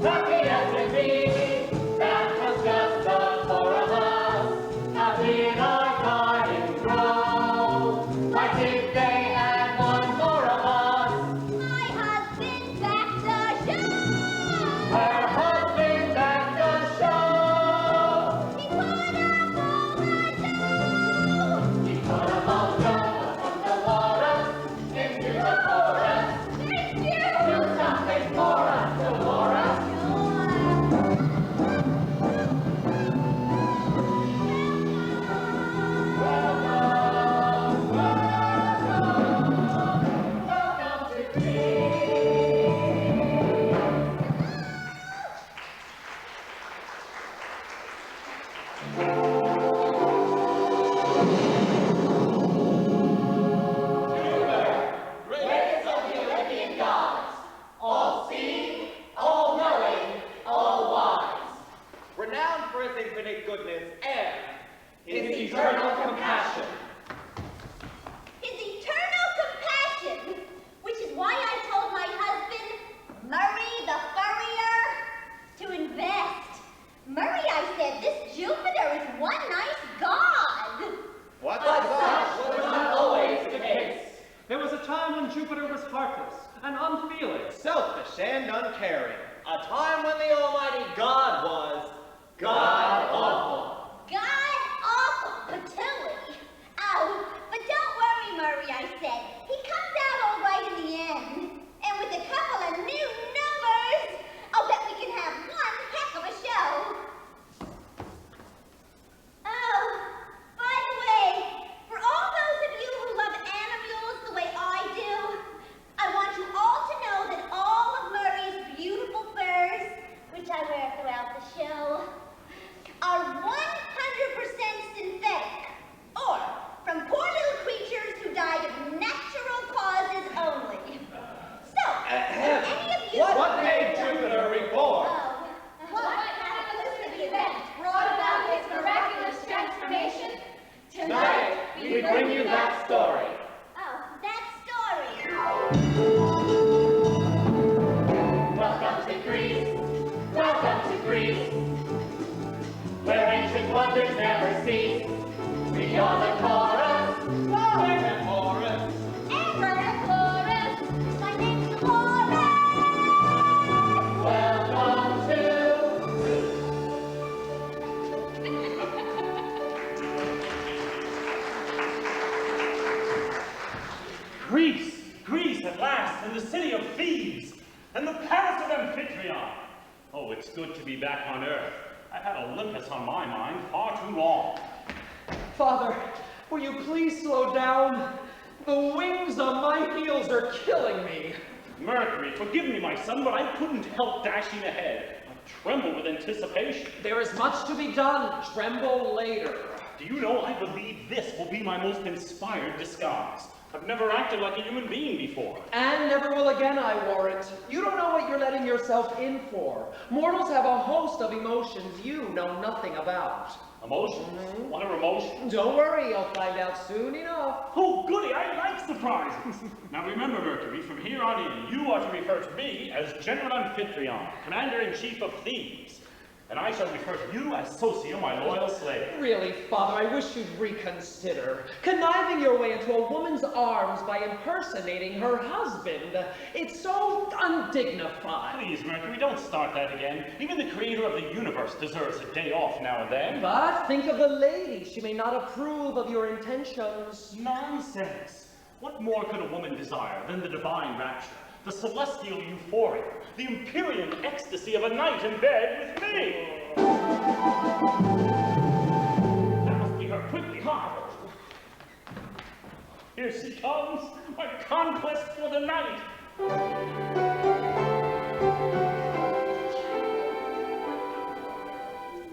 happy as can be. That was just the four of us, out in our garden grow. Why did they add one more of us? My husband backed the show. Her husband backed the show. He put up all the dough. He put them all down from the waters into the forest. Thank you. Do something for us, Dolores. Welcome, welcome to Race of the Olympian gods, all seeing, all knowing, all wise. Renowned for his infinite goodness and His eternal compassion. His eternal compassion, which is why I told my husband, Murray the furrier, to invest. Murray, I said, this Jupiter is one nice god. what? But such was not always the case. There was a time when Jupiter was heartless and unfeeling. Selfish and uncaring. A time when the Almighty God was God awful. God awful, patooey. Oh, but don't worry, Murray, I said. He comes out all right in the end. And with a couple of new numbers, I'll bet we can have one heck of a show. Oh, by the way, for all those of you who love animals the way I do, I want you all to know that all of Murray's beautiful furs, which I wear throughout the show, are 100% synthetic, or from poor little creatures who died of natural causes only. So, if any of you... What made Jupiter reborn? Oh, What cataclysmic event brought about his miraculous transformation? Tonight, we bring you that story. oh, that story. Welcome to Greece. Welcome to Greece. Where ancient wonders never cease. We are the chorus. We're the chorus. And the chorus. My name's Dolores. Welcome to Greece! Greece at last, and the city of Thebes, and the Paris of Amphitryon. Oh, it's good to be back on Earth. I've had Olympus on my mind far too long. Father, will you please slow down? The wings on my heels are killing me. Mercury, forgive me, my son, but I couldn't help dashing ahead. I tremble with anticipation. There is much to be done. Tremble later. Do you know, I believe this will be my most inspired disguise. I've never acted like a human being before. And never will again, I warrant. You don't know what you're letting yourself in for. Mortals have a host of emotions you know nothing about. Emotions? What are emotions? Don't worry, you'll find out soon enough. Oh, goody, I like surprises. Now remember, Mercury, from here on in, you are to refer to me as General Amphitryon, Commander-in-Chief of Thebes. And I shall refer to you as Socio, my loyal slave. Really, Father, I wish you'd reconsider. Conniving your way into a woman's arms by impersonating her husband. It's so undignified. Please, Mercury, don't start that again. Even the creator of the universe deserves a day off now and then. But think of the lady. She may not approve of your intentions. Nonsense. What more could a woman desire than the divine rapture, the celestial euphoria, the Empyrean ecstasy of a night in bed with me? That must be her. Quickly, hard. Here she comes, my conquest for the night.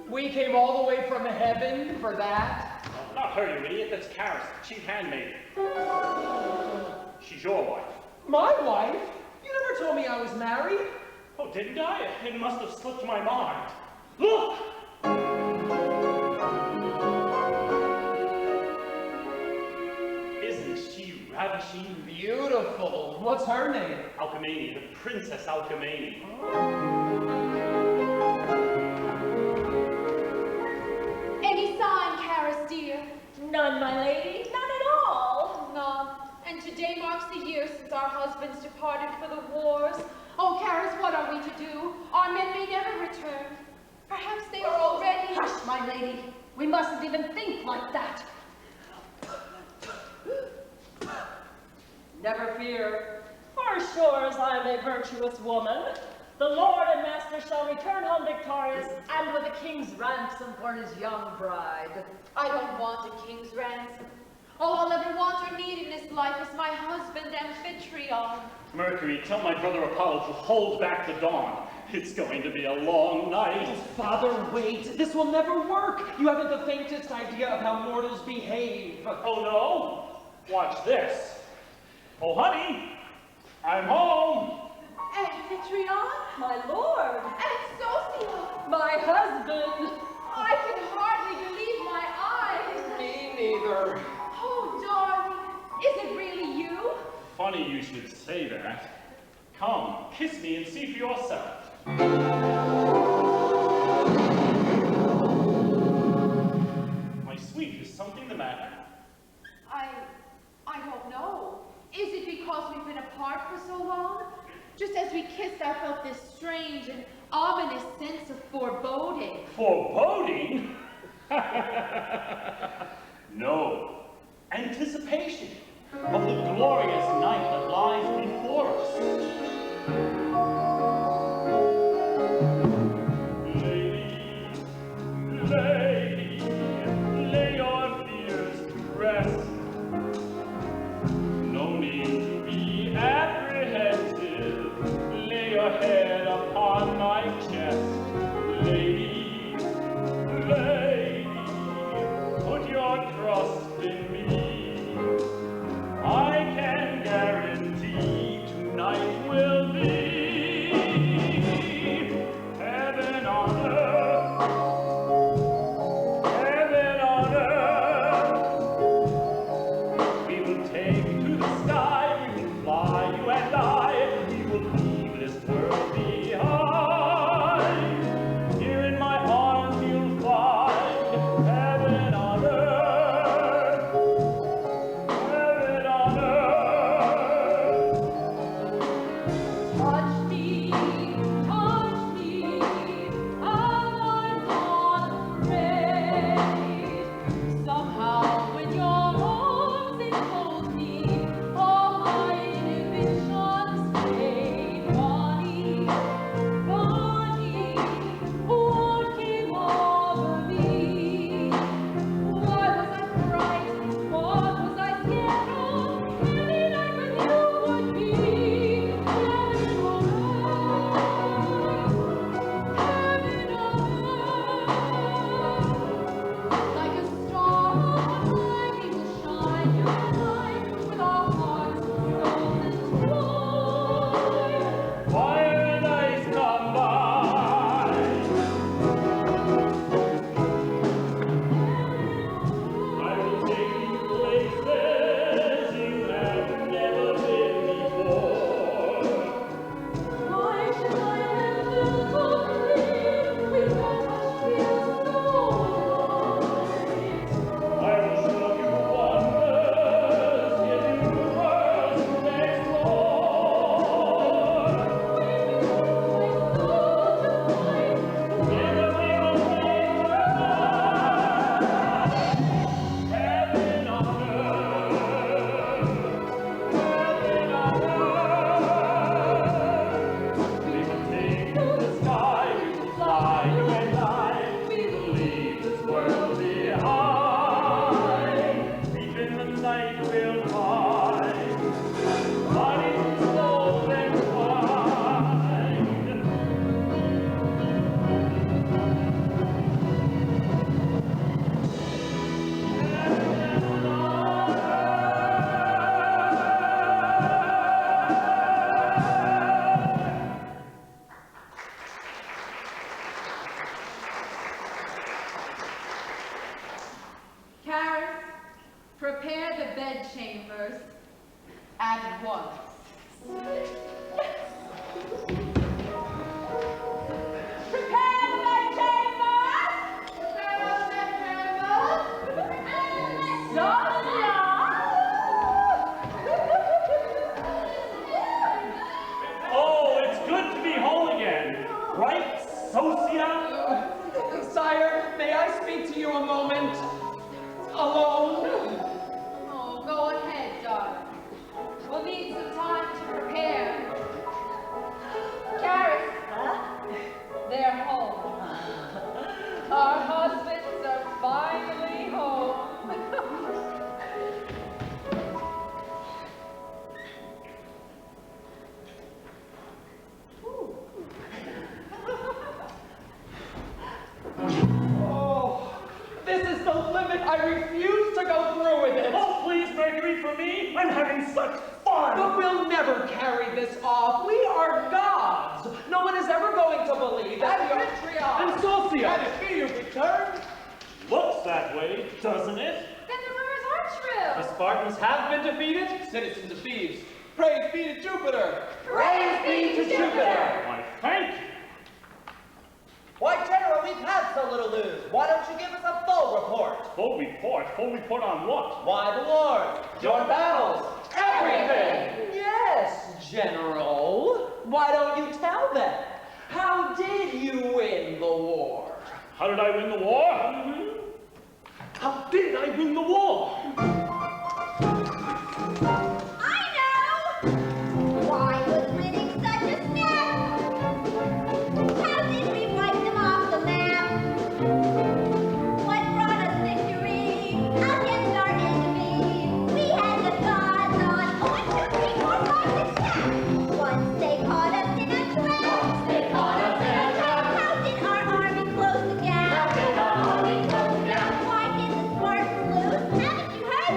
We came all the way from heaven for that. Oh, not her, you idiot. That's Karis, chief handmaid. She's your wife. My wife? You never told me I was married. Oh, didn't I? It must have slipped my mind. Look! Isn't she ravishing? Beautiful. What's her name? Alcmene, the Princess Alcmene. my lady. We mustn't even think like that. Never fear, for sure as I am a virtuous woman, the Lord and Master shall return home victorious and with a king's ransom for his young bride. I don't want a king's ransom. All I'll ever want or need in this life is my husband, Amphitryon. Mercury, tell my brother Apollo to hold back the dawn. It's going to be a long night. Oh, Father, wait. This will never work. You haven't the faintest idea of how mortals behave. Oh, no? Watch this. Oh, honey, I'm home. Amphitryon? My lord, And Sophia! my husband. I can hardly believe my eyes. Me neither. Oh, darling, is it really you? Funny you should say that. Come, kiss me and see for yourself. My sweet, is something the matter? I don't know. Is it because we've been apart for so long? Just as we kissed, I felt this strange and ominous sense of foreboding. Foreboding? No. Anticipation of the glorious night that lies before us. Lady, lay your fears to rest. No need to be apprehensive. Lay your head upon my chest. Lady, lady, put your trust in me. I can guarantee tonight will be heaven on earth, heaven on earth. We will take to the sky, we will fly, you and I, we will leave this world behind. Here in my arms you'll find heaven on earth, heaven on earth. Touch me, I'm not afraid. Somehow when your arms enfold me, all my inhibitions fade. Bonnie, Bonnie, what came over me? Why was I frightened? What was I scared of? Any night with you would be heaven on earth. Like a star on high, we will shine, you and I, with our hearts golden twine. Fire and ice combine. I will take you places you have never been before. Why should I have built on me with that much fear so wide? I will show you wonders, give you worlds to explore. Together we will make heaven on earth, heaven on earth. We will take to the sky, we will fly, you and I. We will leave this world behind. Deep in the night we'll find bodies and souls entwined. Caris, prepare the bedchambers at once. Prepare the bedchambers! Oh, it's good to be home again, right, Socia? Sire, may I speak to you a moment? Alone? Oh, go ahead, darling. We'll need some time to prepare. Carrie, they're home. Our husbands are finally home. Oh, this is the limit. I refuse to go through with it. Oh, please, Mercury, for me. I'm having such fun. But we'll never carry this off. We are gods. No one is ever going to believe that we are Amphitryon! And Sophia. Can it be you've returned? Looks that way, doesn't it? Then the rumors are true. The Spartans have been defeated? Citizens of Thebes, praise be to Jupiter! Praise be to Jupiter! Why, thank you. Why, General, we've had so little news. Why don't you give us a full report? Full report? Full report on what? Why the wars, your battles, everything! Yes, General. Why don't you tell them? How did you win the war? How did I win the war? How did I win the war? I know! Why was winning such a snap? How did we wipe them off the map? What brought us victory against our enemy? We had the gods on 1, 2, 3, 4, 5, 6, 7. Once they caught us in a trap. How did our army close the gap? Why did the Spartans lose? Haven't you heard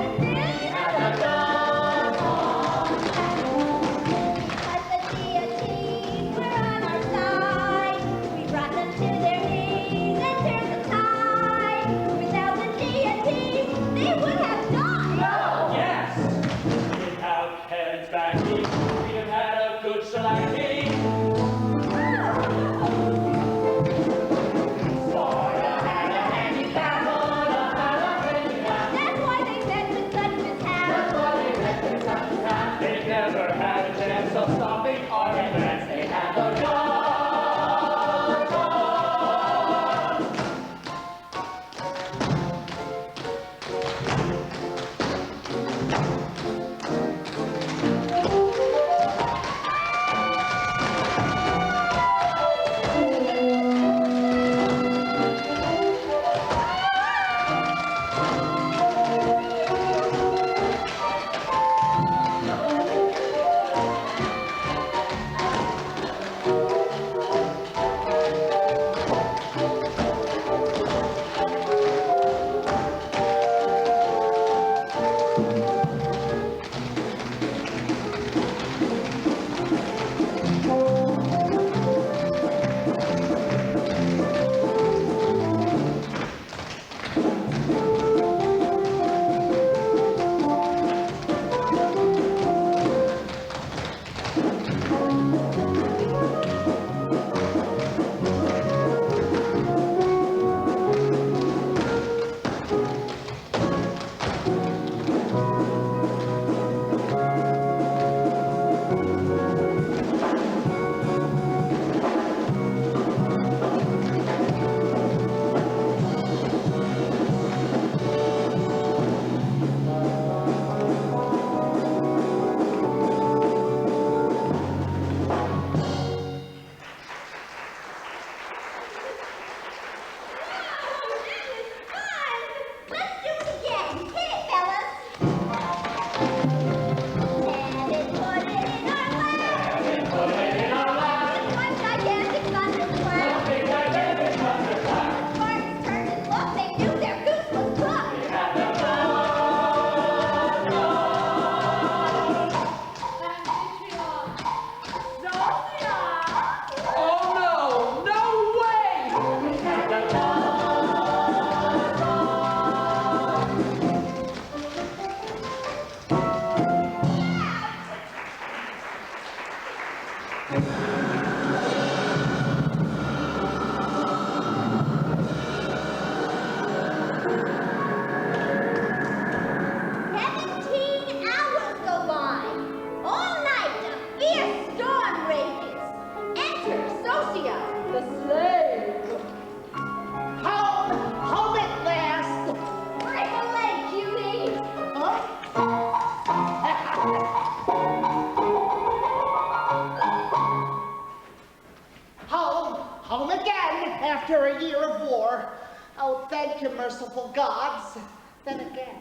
home again after a year of war. Oh, thank you, merciful gods. Then again,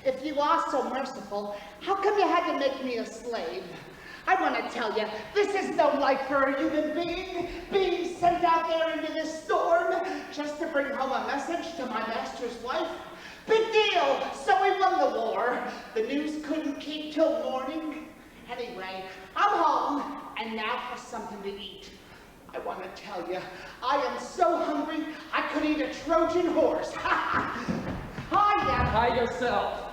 if you are so merciful, how come you had to make me a slave? I want to tell you, this is no life for a human being sent out there into this storm just to bring home a message to my master's wife. Big deal, so we won the war. The news couldn't keep till morning. Anyway, I'm home, and now for something to eat. I want to tell you, I am so hungry, I could eat a Trojan horse. Hiya! Hide yourself.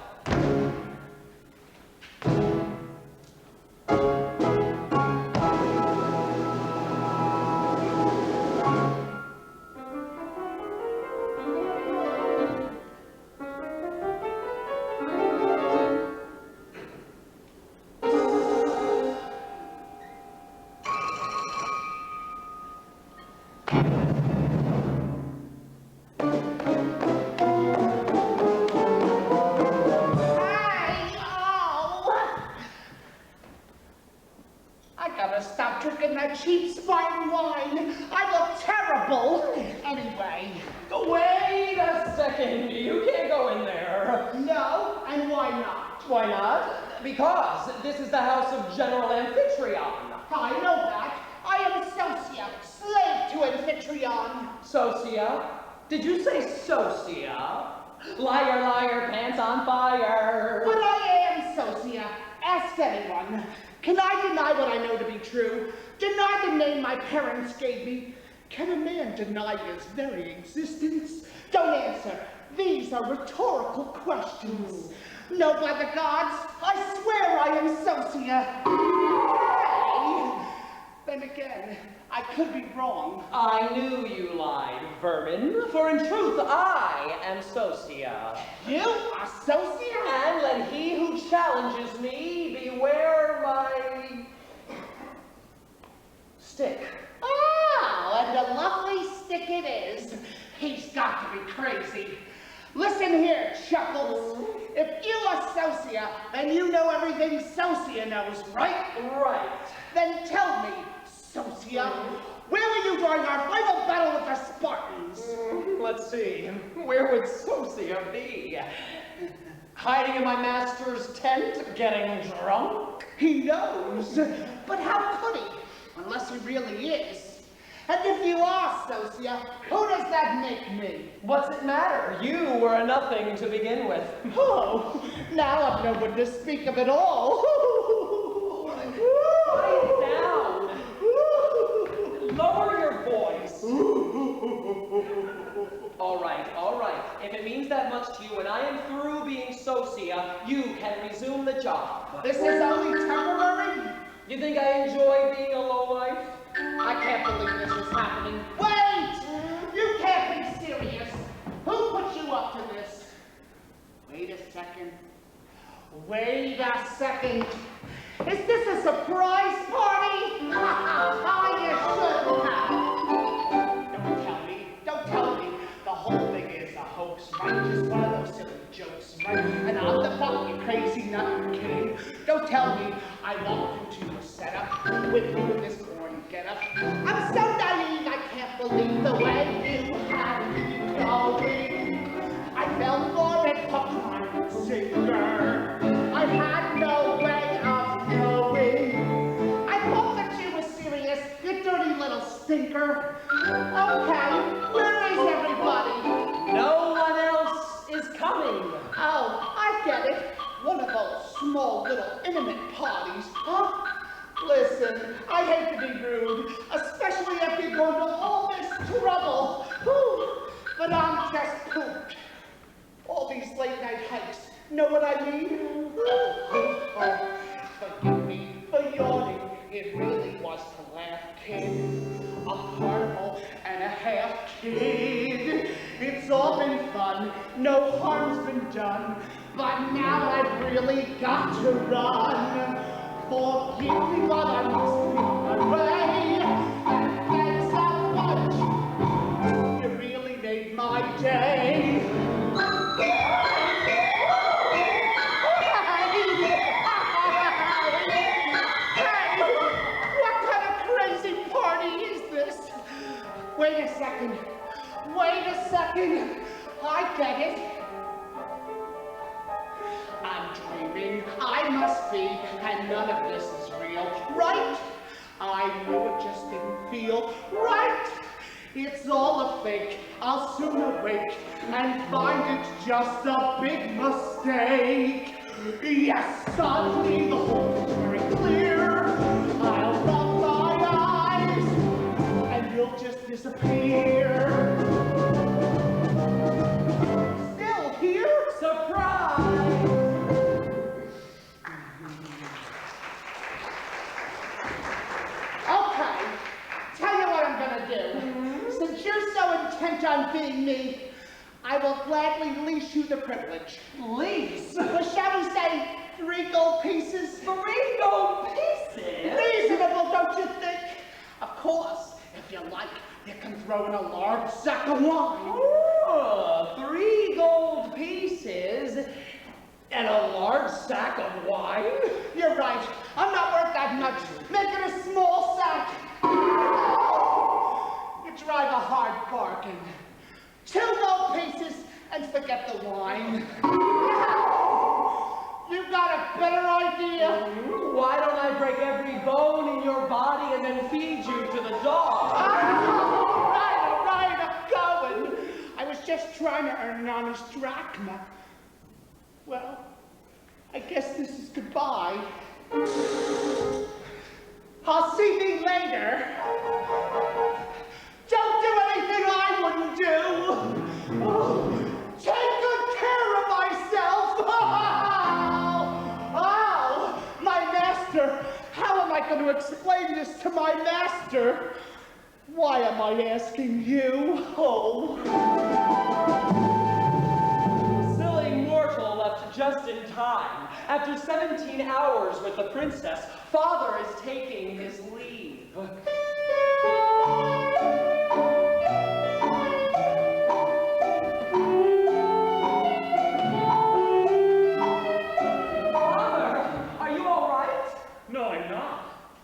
Cheap Spartan wine. I look terrible. Anyway. Wait a second. You can't go in there. No, and why not? Why not? Because this is the house of General Amphitryon. I know that. I am Socia, slave to Amphitryon. Socia? Did you say Socia? Liar, liar, pants on fire. But I am Socia. Ask anyone. Can I deny what I know to be true? Deny the name my parents gave me? Can a man deny his very existence? Don't answer. These are rhetorical questions. No, by the gods, I swear I am Socia. Hey! Then again, I could be wrong. I knew you lied, vermin. For in truth, I am Socia. You are Socia? And let he who challenges me beware my stick. Oh, and a lovely stick it is. He's got to be crazy. Listen here, Chuckles. If you are Socia, then you know everything Socia knows, right? Right. Then tell me, Socia, where will you join our final battle with the Spartans? Let's see. Where would Socia be? Hiding in my master's tent, getting drunk? He knows. But how could he? Unless he really is. And if you are Socia, who does that make me? What's it matter? You were a nothing to begin with. Oh, now I've no one to speak of it all. Quiet down. Lower your voice. All right. If it means that much to you, when I am through being Socia, you can resume the job. This is only temporary? You think I enjoy being a lowlife? I can't believe this is happening. Wait! You can't be serious. Who put you up to this? Wait a second. Wait a second. Is this a surprise party? You shouldn't have. Don't tell me. The whole thing is a hoax, right? Just one of those silly jokes, right? And I'm the fucking crazy nut king. Don't tell me I walked into a setup with you in this corn getup. I'm so naive, I can't believe the way you had me going. I fell for it, hook, line, and sinker. I had no way of knowing. I thought that you were serious, you dirty little stinker. Okay, where is everybody? No one else is coming. Oh, I get it. One of those small little intimate parties, huh? Listen, I hate to be rude, especially after you're going to all this trouble. Whew, but I'm just pooped. All these late night hikes, know what I mean? Oh, forgive me for yawning. It really was to laugh, kid. A carnival and a half, kid. It's all been fun, no harm's been done. But now I've really got to run. Forgive me while I must be away. And thanks a bunch. You really made my day. Hey, what kind of crazy party is this? Wait a second. Wait a second. I get it. I'm dreaming. I must be, and none of this is real. Right? I knew it just didn't feel right. It's all a fake. I'll soon awake and find it's just a big mistake. Yes, suddenly the whole thing's very clear. I'll rub my eyes and you'll just disappear. Still here? Surprise! Okay, tell you what I'm gonna do. Since you're so intent on being me, I will gladly lease you the privilege. Lease? Well, shall we say 3 gold pieces? 3 gold pieces? Reasonable, don't you think? Of course, if you like, you can throw in a large sack of wine. Oh, 3 gold pieces and a large sack of wine? You're right, I'm not worth that much. Make it a small sack. You drive a hard bargain. 2 gold pieces and forget the wine. You got a better idea? Why don't I break every bone in your body and then feed you to the dog? All right, I'm going. I was just trying to earn an honest drachma. Well, I guess this is goodbye. I'll see thee later. Don't do anything I wouldn't do. Oh, take good care of myself. Oh, my master. How am I going to explain this to my master? Why am I asking you? Oh. Silly mortal left just in time. After 17 hours with the princess, father is taking his leave.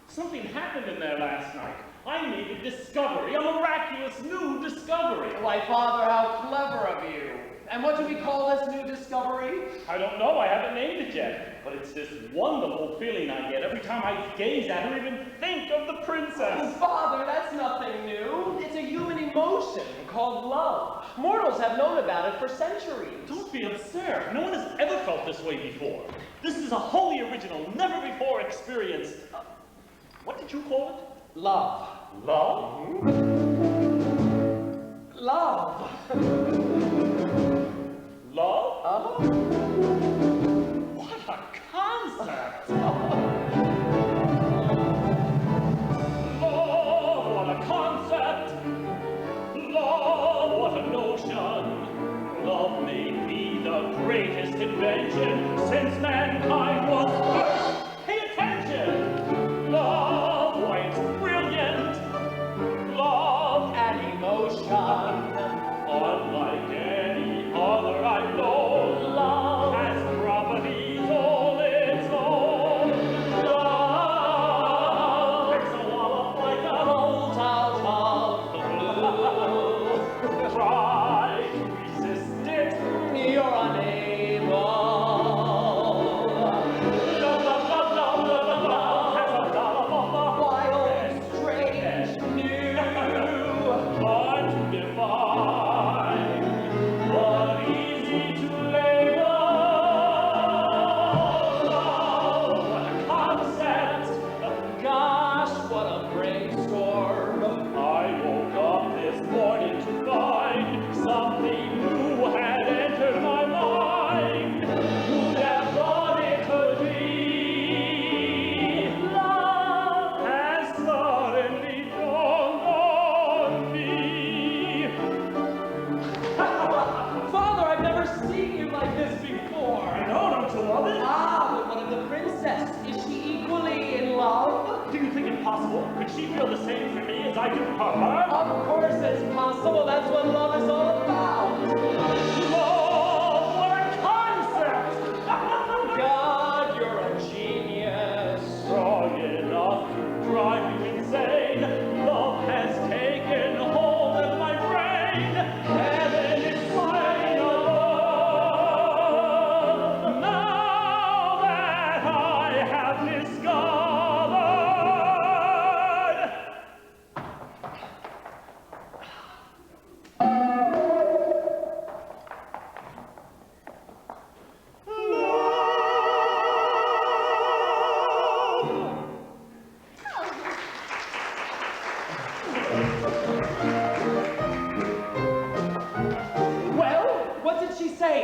Something happened in there last night. I made a discovery, a miraculous new discovery. Why, Father, how clever of you. And what do we call this new discovery? I don't know, I haven't named it yet. But it's this wonderful feeling I get every time I gaze at her, even think of the princess. Oh, Father, that's nothing new. It's a human emotion called love. Mortals have known about it for centuries. Don't be absurd. No one has ever felt this way before. This is a wholly original, never before experienced. What did you call it? Love. Love? Love. Love? What a concept! Love, what a concept! Love, what a notion! Love may be the greatest invention since mankind was first. Pay attention! Love, why it's brilliant! Love, an emotion. Unlike any other I know, love has properties all its own. Love makes a wallop like a bolt out of the blue. Try to resist it, you're unable. Love, love, love, love, love, love has a dollop on the Wild, strange, new. hard to define, but easy to lay low. What a concept! Gosh, what a brainstorm. I woke up this morning to find something new had entered my mind. Who'd have thought it could be? Love has suddenly dawned on me. Father, I've never seen you like this before. I know, don't you love it? Ah, but what of the princess? Is she equally in love? Do you think it possible? Could she feel the same for me as I do for her? Of course it's possible. That's what love is all about. Love, what a concept! God, you're a genius. Strong enough to drive you insane. Love has taken hold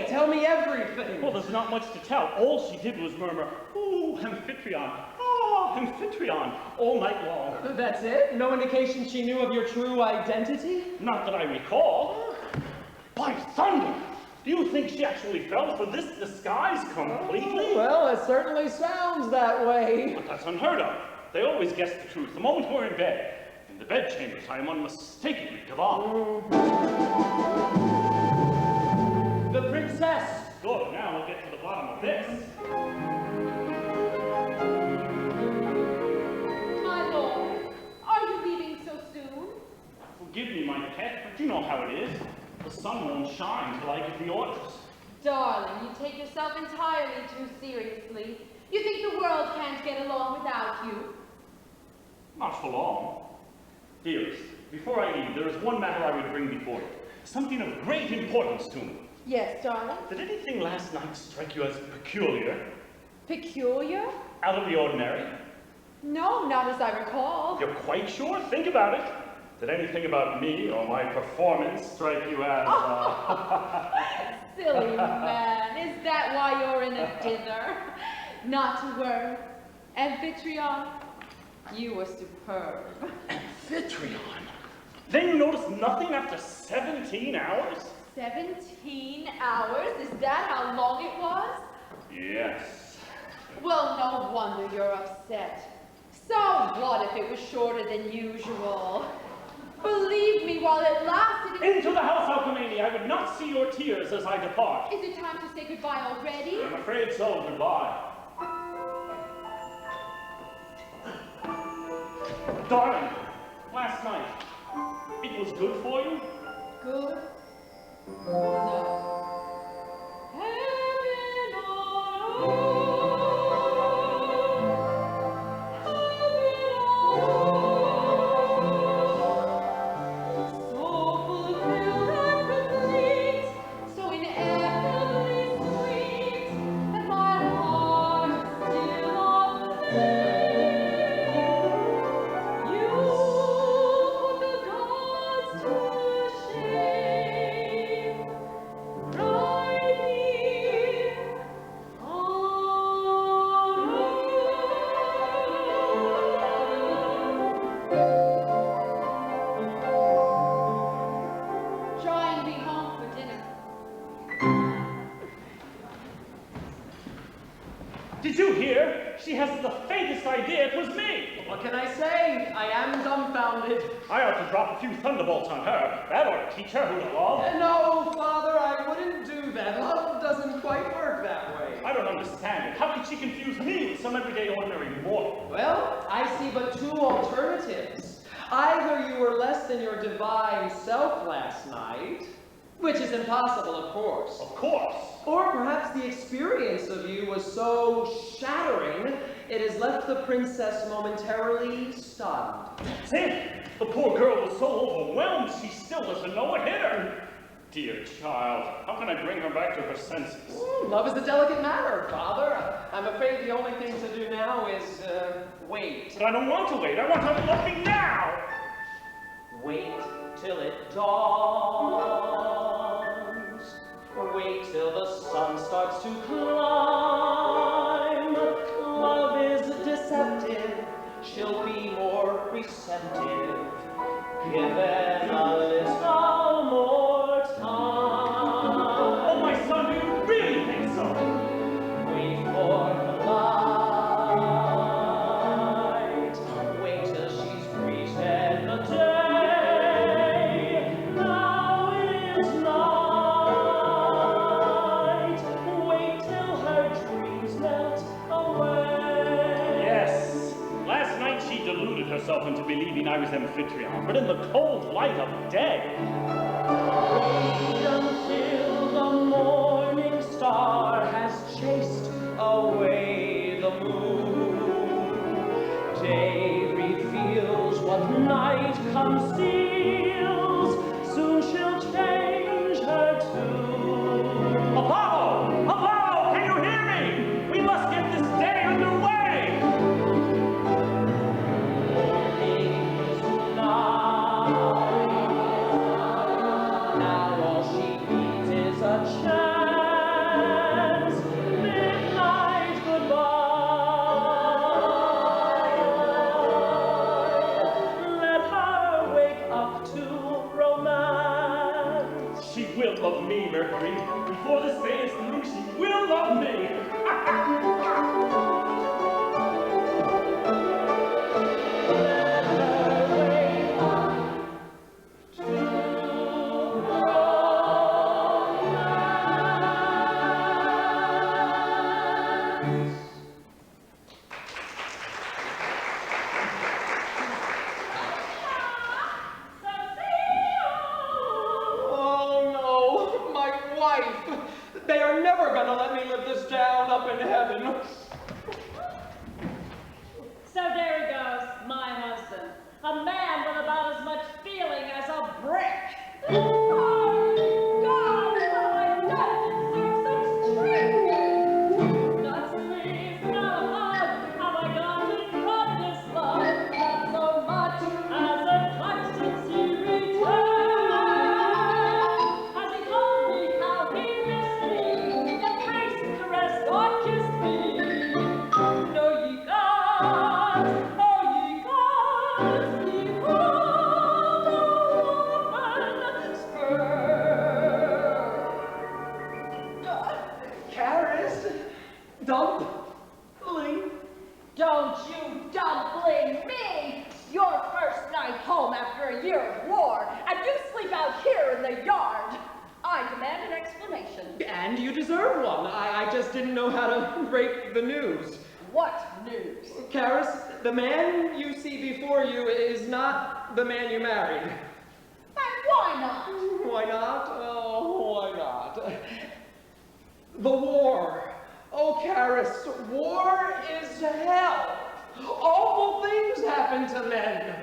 away. Tell me everything. Well, there's not much to tell. All she did was murmur, "Oh, Amphitryon, oh, Amphitryon," all night long. That's it? No indication she knew of your true identity? Not that I recall. By thunder! Do you think she actually fell for this disguise completely? Well, it certainly sounds that way. But that's unheard of. They always guess the truth the moment we're in bed. In the bedchambers, I am unmistakably divine. The princess! Good, now we'll get to the bottom of this. My lord, are you leaving so soon? Forgive me, my pet, but you know how it is. The sun won't shine till I give the orders. Darling, you take yourself entirely too seriously. You think the world can't get along without you? Not for long. Dearest, before I leave, there is one matter I would bring before you. Something of great importance to me. Yes, darling. Did anything last night strike you as peculiar? Peculiar? Out of the ordinary? No, not as I recall. You're quite sure? Think about it. Did anything about me or my performance strike you as, Silly man, is that why you're in a dither? Not to worry. Amphitryon, you were superb. Amphitryon? Then you noticed nothing after 17 hours? 17 hours? Is that how long it was? Yes. Well, no wonder you're upset. So what if it was shorter than usual? Believe me, while it lasted... Into the house, Alcmene! I would not see your tears as I depart. Is it time to say goodbye already? I'm afraid so. Goodbye. Darling, last night, it was good for you? Good? No. Did you hear? She has the faintest idea it was me. What can I say? I am dumbfounded. I ought to drop a few thunderbolts on her. That ought to teach her who to love. No, Father, I wouldn't do that. Love doesn't quite work that way. I don't understand it. How could she confuse me with some everyday ordinary mortal? Well, I see but two alternatives. Either you were less than your divine self last night, which is impossible, of course. Of course. Or perhaps the experience of you was so shattering, it has left the princess momentarily stunned. That's it. The poor girl was so overwhelmed, she still doesn't know what hit her. Dear child, how can I bring her back to her senses? Love is a delicate matter, Father. I'm afraid the only thing to do now is, wait. But I don't want to wait. I want her to love me now. Wait till it dawns. Wait till the sun starts to climb. Love is deceptive. She'll be more receptive. Given a little more time. Oh, my son, do you really think so? Wait for the light. Wait till she's greeted the day. Now it is night. Wait till her dreams melt away. Yes. Last night she deluded herself into believing I was Amphitryon, but in the cold light of day. Wait until the morning star has chased away the moon. Day reveals what night conceals. Soon she'll change her tune. Apollo! Apollo! Can you hear me? We must get this day underway! Morning's night. Now all she needs is a chance. will love me, Mercury. Before this day is through, she will love me. They are never gonna let me live this down up in heaven. So there he goes, my husband. A man with about as much feeling as a brick. Oh, God, what have I done to deserve such treatment? Not sleep, not hug, have I got to cut this love? Not so much as a touch since he returned. Has he told me how he missed me? Embraced, caressed, or kissed me? No, ye gods, oh, ye gods, behold a woman's Caris, dumpling. Don't you dumpling me! Your first night home after a year of war, and you sleep out here in the yard. I demand an explanation. And you deserve one. I just didn't know how to break the news. What news? Caris, the man you see before you is not the man you married. And why not? Why not? Oh, why not? The war. Oh, Caris, war is hell. Awful things happen to men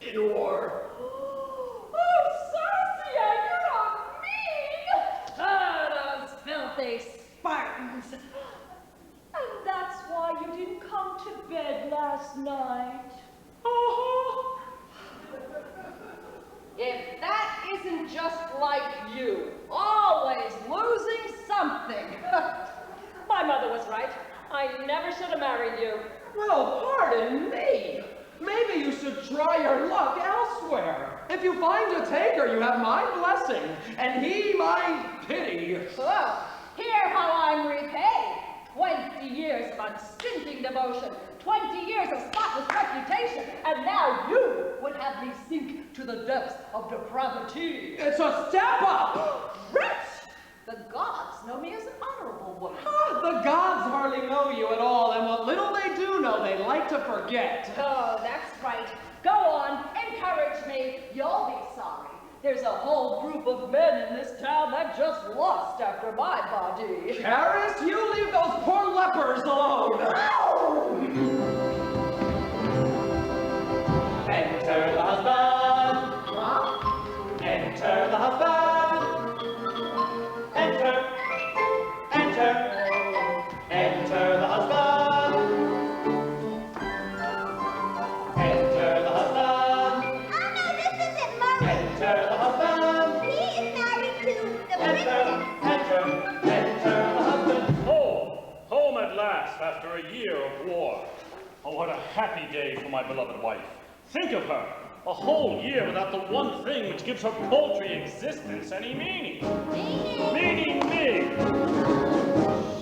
in war. Oh, Circe, you're not mean! Oh, those filthy Spartans. And that's why you didn't come to bed last night. Oh. If that isn't just like you, always losing something. My mother was right. I never should have married you. Well, pardon me. Maybe you should try your luck elsewhere. If you find a taker, you have my blessing, and he my pity. Well, hear how I'm repaid. 20 years of unstinting devotion, 20 years of spotless reputation, and now you would have me sink to the depths of depravity. It's a step up! Wretch! The gods know me as an honorable woman. The gods hardly know you at all, and what little they do know, they like to forget. Oh, that's right. Go on, encourage me. You'll be sorry. There's a whole group of men in this town that just lust after my body. Caris, you leave those poor lepers alone. Enter the husband. Enter the husband. Enter. Enter. Enter the husband. Enter the husband. Oh no, this isn't Murray. Enter the husband. He is married to the Enter. princess. Enter. Enter the husband. Home at last after a year of war. Oh, what a happy day for my beloved wife. Think of her, a whole year without the one thing which gives her paltry existence any meaning. Meaning me.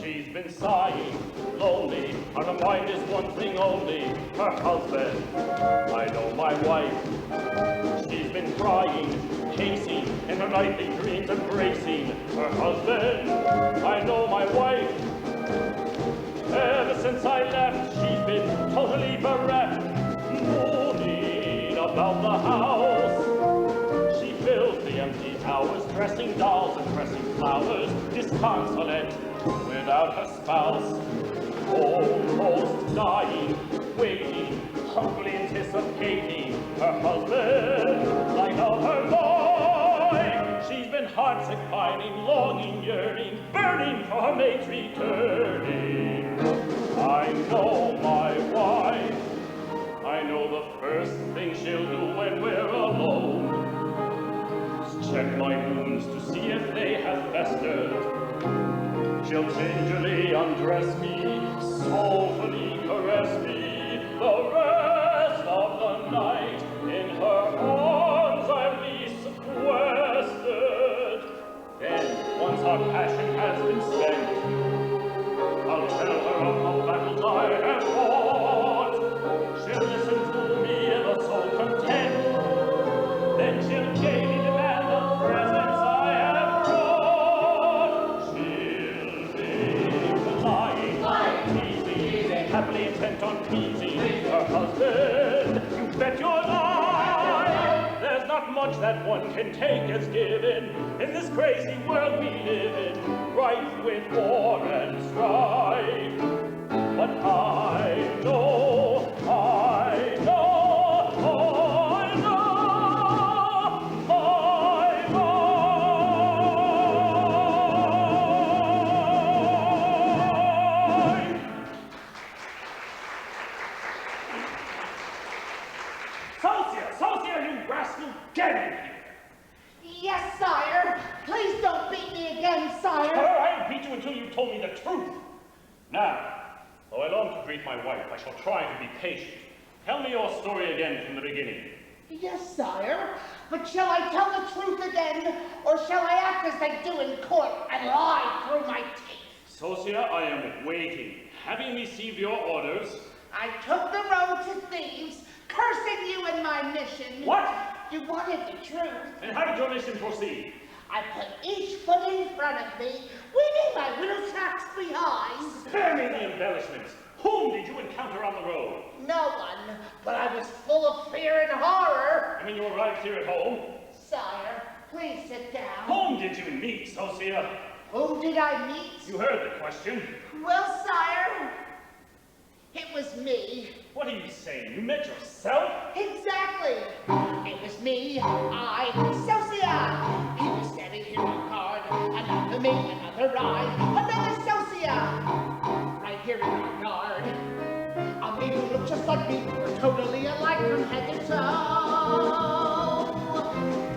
She's been sighing, lonely, on her mind is one thing only, her husband. I know my wife. She's been crying, pacing, in her nightly dreams embracing her husband. I know my wife. Ever since I left, she's been totally bereft, mooning about the house. She fills the empty hours, dressing dolls and pressing flowers, disconsolate without her spouse. Almost dying, waiting, humbly anticipating her husband, like of her boy. She's been heartsick, pining, longing, yearning, burning for her mate's returning. I know my wife. I know the first thing she'll do when we're alone is check my wounds to see if they have festered. She'll gingerly undress me, soulfully caress me, the rest of the night in her arms I'll be sequestered. shall gaily demand the presents I have brought. She'll be lying, easy, happily intent on pleasing her husband. You bet your life. There's not much that one can take as given in this crazy world we live in, rife with war and strife. But I know, I know, I know, I know. Sosia, you rascal, get in here! Yes, sire. Please don't beat me again, sire. I'll beat you until you told me the truth. Now, though I long to greet my wife, I shall try to be patient. Tell me your story again from the beginning. Yes, sire. But shall I tell the truth again, or shall I act as they do in court and lie through my teeth? Sosia, I am waiting. Having received your orders... I took the road to Thebes, cursing you in my mission. What? You wanted the truth. And how did your mission proceed? I put each foot in front of me, leaving my little tracks behind. Spare me the embellishments. Whom did you encounter on the road? No one, but I was full of fear and horror. And when you arrived here at home? Sire, please sit down. Whom did you meet, Sosia? Whom did I meet? You heard the question. Well, sire, it was me. What are you saying? You met yourself? Exactly. It was me, Sosia. He was standing here on guard. Another me, another another Sosia. Right here in our guard. A me who looked just like me, totally alike from head to toe.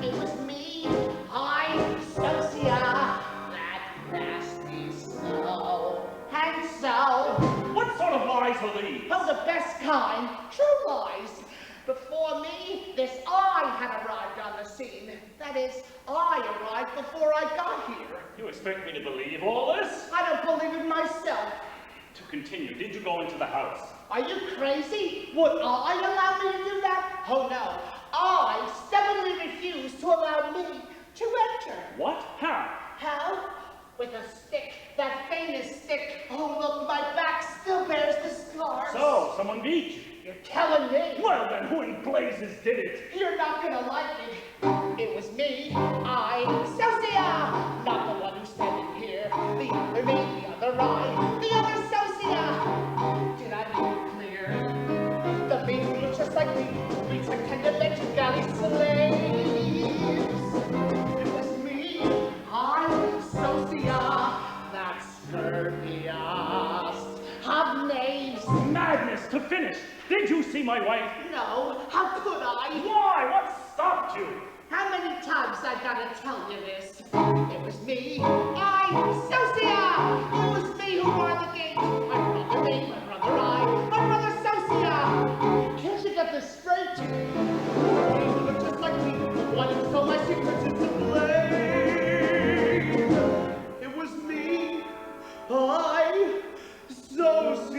It was me, Sosia. That nasty snow. And so... What sort of lies are these? Oh, the best kind. True lies. Before me, this I had arrived on the scene. That is, I arrived before I got here. You expect me to believe all this? I don't believe it myself. To continue, did you go into the house? Are you crazy? Would I allow me to do that? Oh no. I stubbornly refuse to allow me to enter. What? How? How? With a stick. That famous stick. Oh, look, my back still bears the scars. So, someone beat you? You're telling me? Well, then who in blazes did it? You're not gonna like it. It was me, Sosia! Not the one who's standing here. The other me, the other the other Sosia! Did I make it clear? The me who looks just like me, who beats the tender legend galley slaves. It was me, Sosia. That's furriest of knaves. Madness! To finish! Did you see my wife? No, how could I? Why? What stopped you? How many times I gotta tell you this? It was me, Sosia! It was me who barred the gate. My brother me, my brother Sosia! Can't you get this straight? You look just like me, the one who stole my secrets into flame. It was me, Sosia!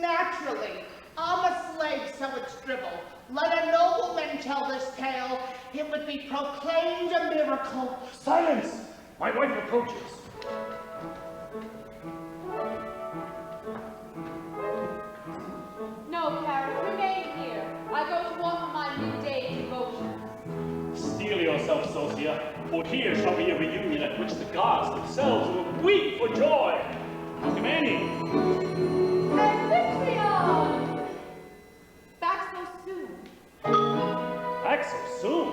Naturally. I'm a slave, so it's dribble. Let a nobleman tell this tale. It would be proclaimed a miracle. Silence! My wife approaches. No, Paris, remain here. I go to offer my midday devotions. Steel yourself, Sosia, for here shall be a reunion at which the gods themselves will weep for joy. Commanding. Amphitryon! Back so soon. Back so soon?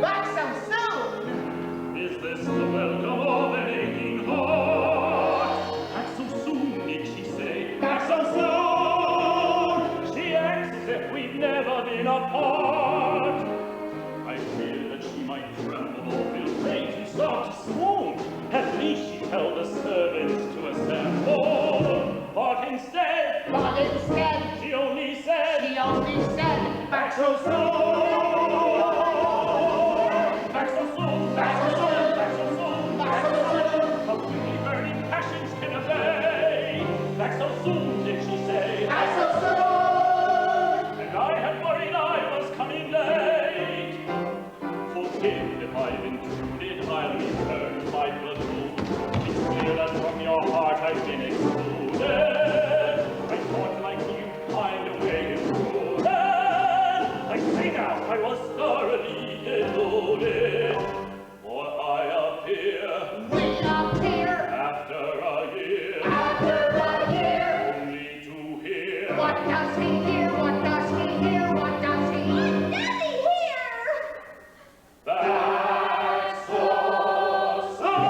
Back so soon! Is this the welcome swoon. At least she tell the servants to assemble. But instead, she only said, back so soon. Back so soon, back so soon, back so soon, back so soon. How quickly burning passions can evade. Back so soon, did she say? Back so soon. And I had worried I was coming late. Forgive if I've intruded, I'll return my platoon. It's clear that from your heart I've been excluded. I thought like you'd find a way through that. I say now I was thoroughly deluded. For I appear. We appear. After a year. Only to hear. What does he hear? What does he hear? What does he hear? Daddy here! Back so soon.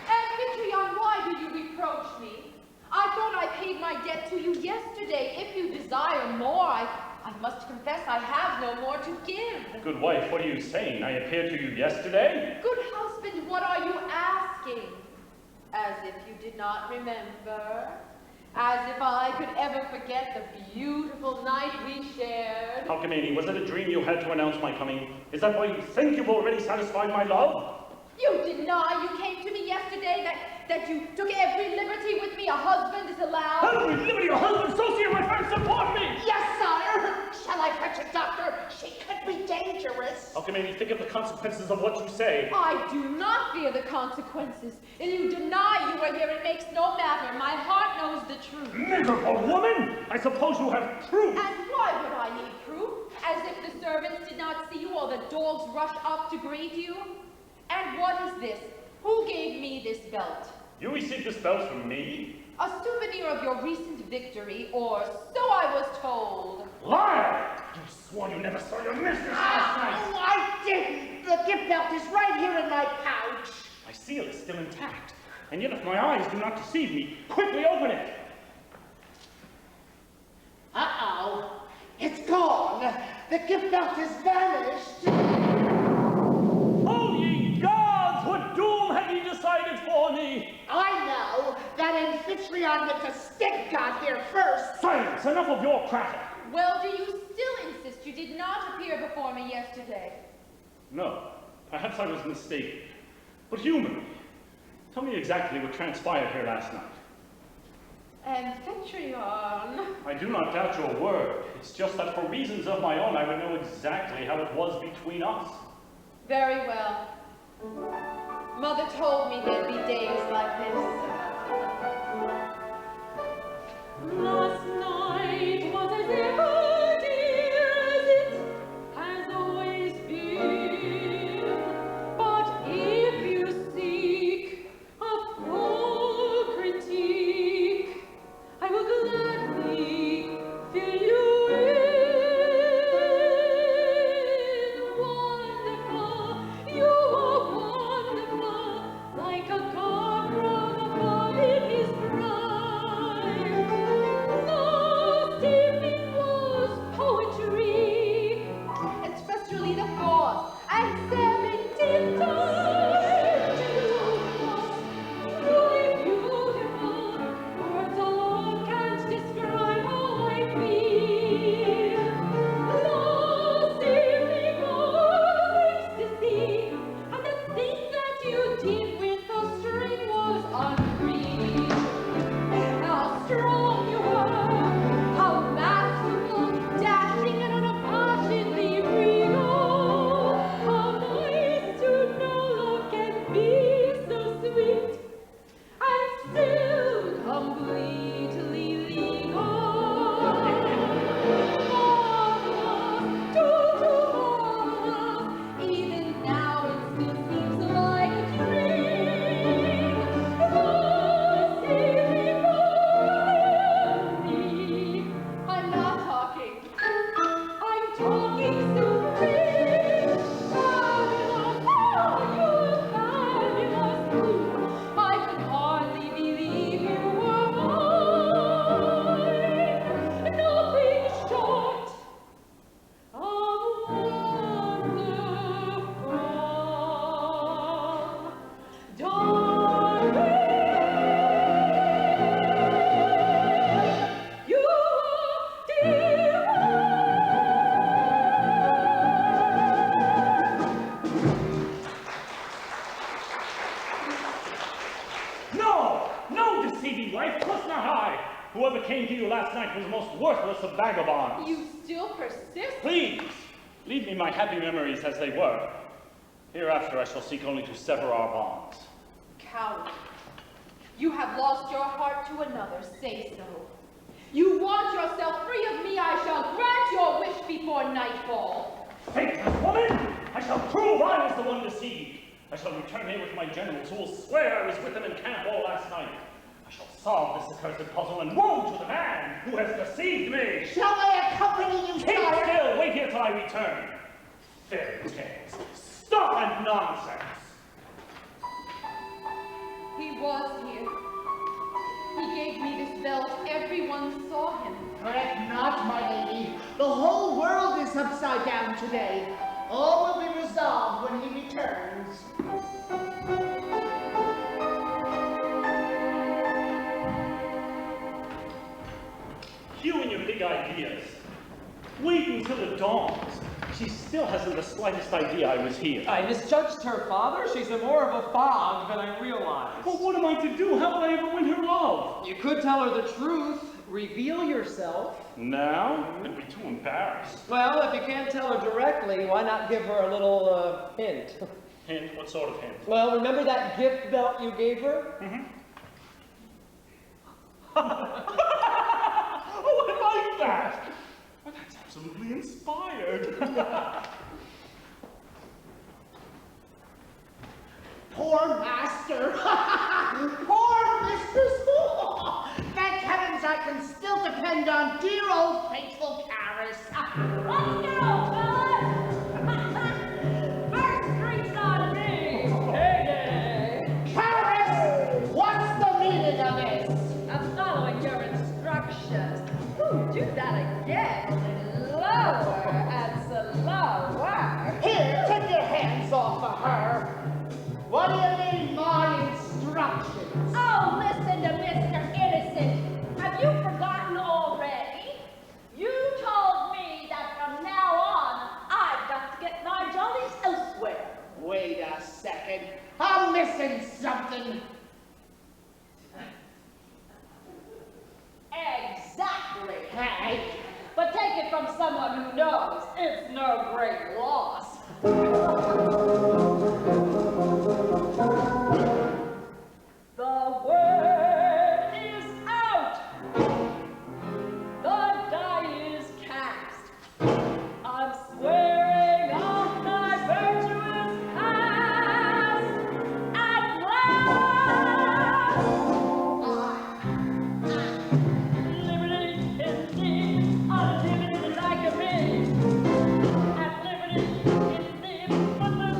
Amphitryon, why do you reproach me? I thought I paid my debt to you yesterday. If you desire more, I must confess I have no more to give. Good wife, what are you saying? I appeared to you yesterday? Good husband, what are you asking? As if you did not remember. As if I could ever forget the beautiful night we shared. Alcmene, was it a dream you had to announce my coming? Is that why you think you've already satisfied my love? You deny you came to me yesterday, that you took every liberty with me a husband is allowed. Every liberty your husband, Sophia, my friend, support me! Yes, sire. Shall I fetch a doctor? She could be dangerous. Alcmene, think of the consequences of what you say. I do not fear the consequences. If you deny you were here, it makes no matter. My heart knows the truth. Miserable woman! I suppose you have proof. And why would I need proof? As if the servants did not see you or the dogs rush up to greet you? And what is this? Who gave me this belt? You received this belt from me? A souvenir of your recent victory, or so I was told. Liar! You swore you never saw your mistress last night. Oh, I didn't. The gift belt is right here in my pouch. My seal is still intact. And yet if my eyes do not deceive me, quickly open it. Uh-oh. It's gone. The gift belt has vanished. Oh, ye gods! What doom have ye decided for me? I know that Amphitryon with the stick got here first. Silence! Enough of your prattle. Well, do you still insist you did not appear before me yesterday? No, perhaps I was mistaken. But humor me. Tell me exactly what transpired here last night. Amphitryon. I do not doubt your word. It's just that for reasons of my own, I would know exactly how it was between us. Very well. Mother told me there'd be days like this. Last night was as ever dear as it has always been. But if you seek a full critique, I will gladly fill you in. Wonderful, you are wonderful, like a god grown upon in his prime. Last evening was poetry, Especially the fourth and 17th time. truly beautiful. Words alone can't describe how I feel. Last evening was ecstasy, and the thing that you did with the string was unreal. How strong you were, how masterful, dashing and unabashedly regal. How nice to know love can be so sweet and still completely legal. Marvelous, too marvelous, even now it still seems like a dream. Last evening was me. I'm not talking. I'm talking supreme. Fabulous, oh, you're fabulous. I could hardly believe you were mine. Nothing from the most worthless of vagabonds. You still persist? Please, leave me my happy memories as they were. Hereafter I shall seek only to sever our bonds. Coward. You have lost your heart to another, say so. You want yourself free of me, I shall grant your wish before nightfall. Faithless woman! I shall prove I was the one deceived. I shall return here with my generals, who will swear I was with them in camp all last night. I shall solve this accursed puzzle and woe to the man who has deceived me. Shall I accompany you, Keep sire? still, wait here till I return. Fairy tales. Stop and nonsense. He was here. He gave me this belt. Everyone saw him. Fret not, my lady. The whole world is upside down today. All will be resolved when he returns. You and your big ideas. Wait until it dawns. She still hasn't the slightest idea I was here. I misjudged her, father. She's more of a fog than I realized. But what am I to do? How will I ever win her love? You could tell her the truth. Reveal yourself. Now? I'd be too embarrassed. Well, if you can't tell her directly, why not give her a little hint? Hint? What sort of hint? Well, remember that gift belt you gave her? Mm-hmm. Oh, I like that! Well, that's absolutely inspired. Poor master. Poor mistress. Thank heavens I can still depend on dear old faithful Caris. Let's go, fellas! First drinks on me! Hey, Caris, what's the meaning of this? I'm following your instructions. Ooh, do that again. A little lower and slower. Here, take your hands off of her. What do you mean, my instructions? Oh, listen to Mr. Innocent. Have you forgotten already? You told me that from now on, I've got to get my jollies elsewhere. Wait a second. I'm missing something. Exactly. Hey, But take it from someone who knows it's no great loss. The word is out. The die is cast. I'm swearing off my virtuous past at last. Liberty indeed, unlimited like a me. At liberty indeed, but the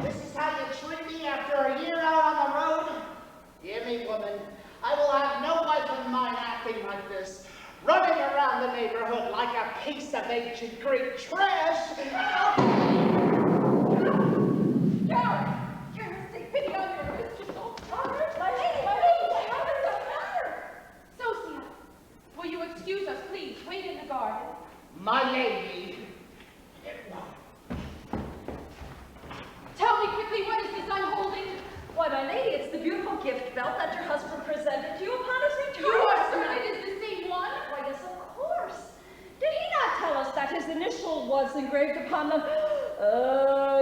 This is how you treat me after a year out on the road? Hear me, woman. I will have no wife of mine acting like this, running around the neighborhood like a piece of ancient Greek trash. Karen, take pity on your wrist. You're so tired. My lady, how does that matter? Sophia, will you excuse us, please? Wait in the garden. My lady. Tell me quickly, what is this I'm holding? Why, my lady, it's the beautiful gift belt that your husband presented to you upon his return. You are certain it is the same one? Why, yes, of course. Did he not tell us that his initial was engraved upon the...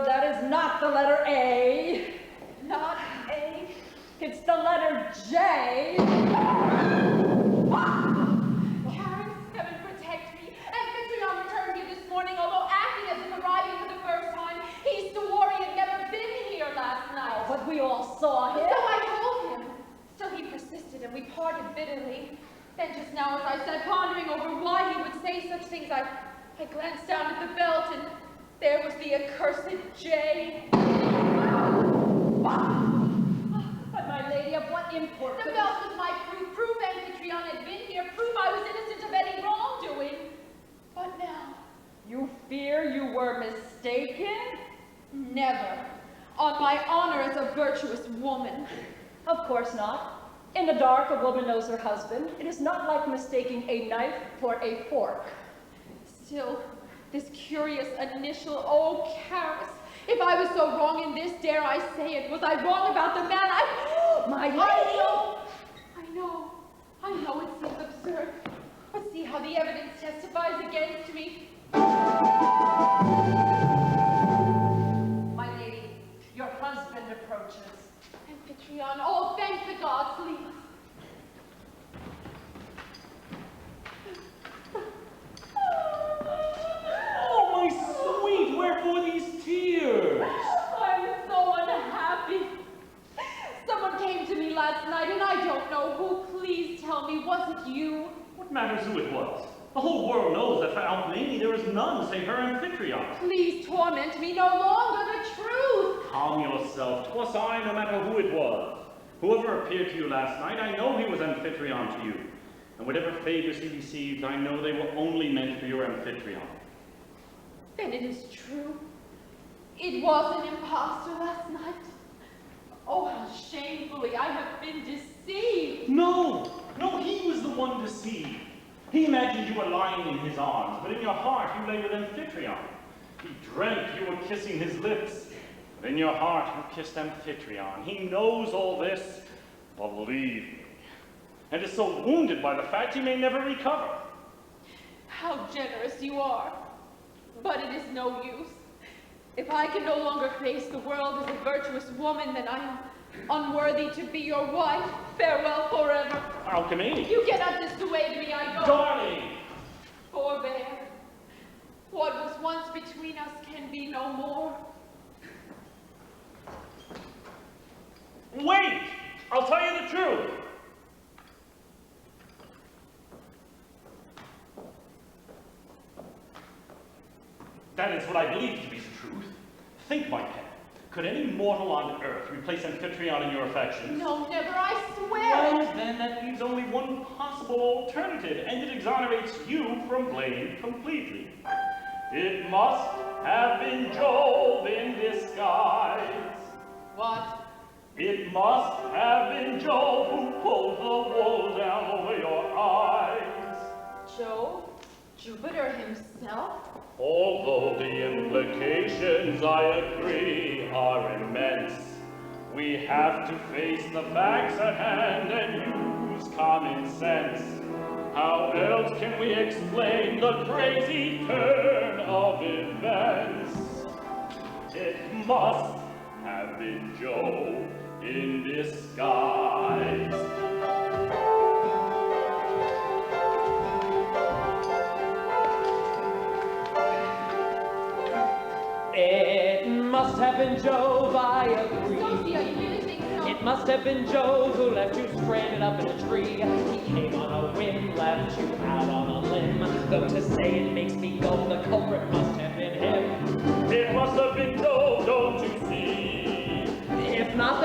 that is not the letter A. Not A. It's the letter J. Karen, heaven protect me. Amphitryon returned here this morning, although acting as if arriving for the first time. He swore he had never been here last night. But we all saw him. So I told him. Still he persisted and we parted bitterly. Then just now as I sat pondering over why he would say such things, I glanced down at the belt and there was the accursed J. But my lady, of what import? The belt was my proof Amphitryon had been here, proof I was innocent of any wrongdoing. But now... You fear you were mistaken? Never. On my honor as a virtuous woman. Of course not. In the dark, a woman knows her husband. It is not like mistaking a knife for a fork. Still, this curious initial, oh, Caris, if I was so wrong in this, dare I say it, was I wrong about the man My lady! I know it seems absurd, but see how the evidence testifies against me. My lady, your husband approaches. Amphitryon, oh, thank the gods, leave us. Oh, my sweet, wherefore these tears? I'm so unhappy. Someone came to me last night, and I don't know who. Please tell me, was it you? What matters who it was? The whole world knows that for Alcmene there is none save her Amphitryon. Please torment me no longer, the truth. Calm yourself. 'Twas I, no matter who it was. Whoever appeared to you last night, I know he was Amphitryon to you. And whatever favors he received, I know they were only meant for your Amphitryon. Then it is true. It was an impostor last night. Oh, how shamefully I have been deceived. No, he was the one deceived. He imagined you were lying in his arms, but in your heart you lay with Amphitryon. He dreamt you were kissing his lips, but in your heart you kissed Amphitryon. He knows all this, believe me, and is so wounded by the fact he may never recover. How generous you are. But it is no use. If I can no longer face the world as a virtuous woman, then I am unworthy to be your wife. Farewell forever. Alcmene! You cannot dissuade me, I go. Darling! Forbear. What was once between us can be no more. Wait! I'll tell you the truth. That is what I believe to be the truth. Think, my pet. Could any mortal on earth replace Amphitryon in your affections? No, never, I swear. Well, then that leaves only one possible alternative, and it exonerates you from blame completely. It must have been Jove in disguise. What? It must have been Jove who pulled the wool down over your eyes. Jove? Jupiter himself? Although the implications, I agree, are immense, we have to face the facts at hand and use common sense. How else can we explain the crazy turn of events? It must have been Jove in disguise. It must have been Jove, I agree. Sophia, you really think so? It must have been Jove who left you stranded up in a tree. He came on a whim, left you out on a limb. Though to say it makes me go, the culprit must have been him. It must have been Jove, don't you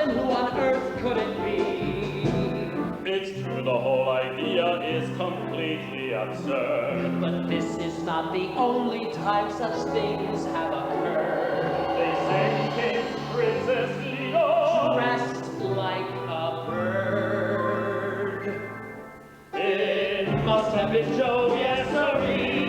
then who on earth could it be? It's true, the whole idea is completely absurd. But this is not the only time such things have occurred. They say King Princess Leo Dressed like a bird. It must have been Joe, yes, sirree.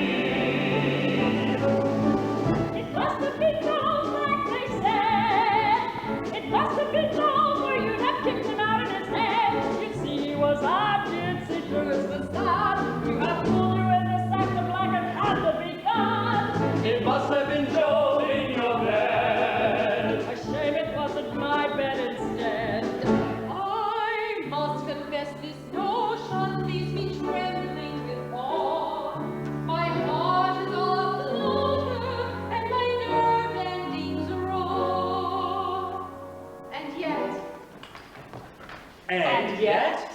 It must have been Joe, like they said. It must have been Joe, or you'd have kicked him out in his head. You'd see he was hot, you'd see through his facade. You got pulled you in the sack of black and had to be gone. It must have been Joe in your bed. A shame it wasn't my bed instead. I must confess this notion leaves me trembling with awe. My heart is off the motor, and my nerve endings raw. And yet,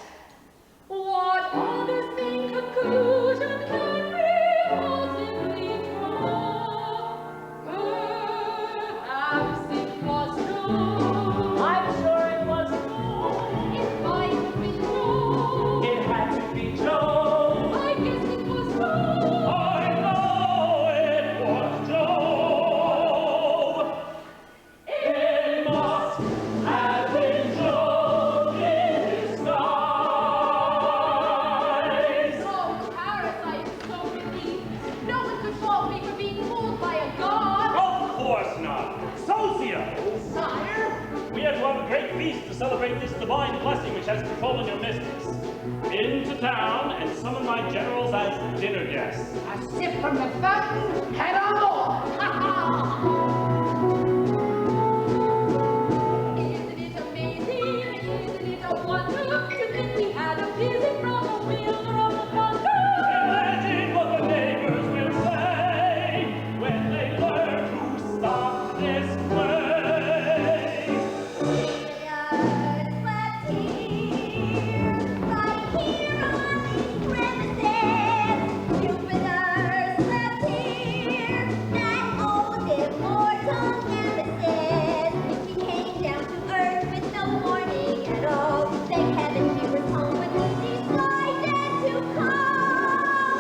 what other thing conclusion can we possibly draw? Perhaps it was true. I'm sure it was true. It might have been true. It had to be Joe. I guess it was true. I know it was Joe. It must have been Joe in disguise. Oh, Paris, I am so relieved. No one could fault me for being fooled by a god. Of course not. Socia! Sire, We are to have a great feast to celebrate this divine blessing which has befallen your mistress. Into town and summon my generals as dinner guests. A sip from the fountain, head on board. isn't it amazing? Isn't it a wonder to think we had a visit from the wielder of the thunder? Imagine what the neighbors will say when they learn who stopped this play.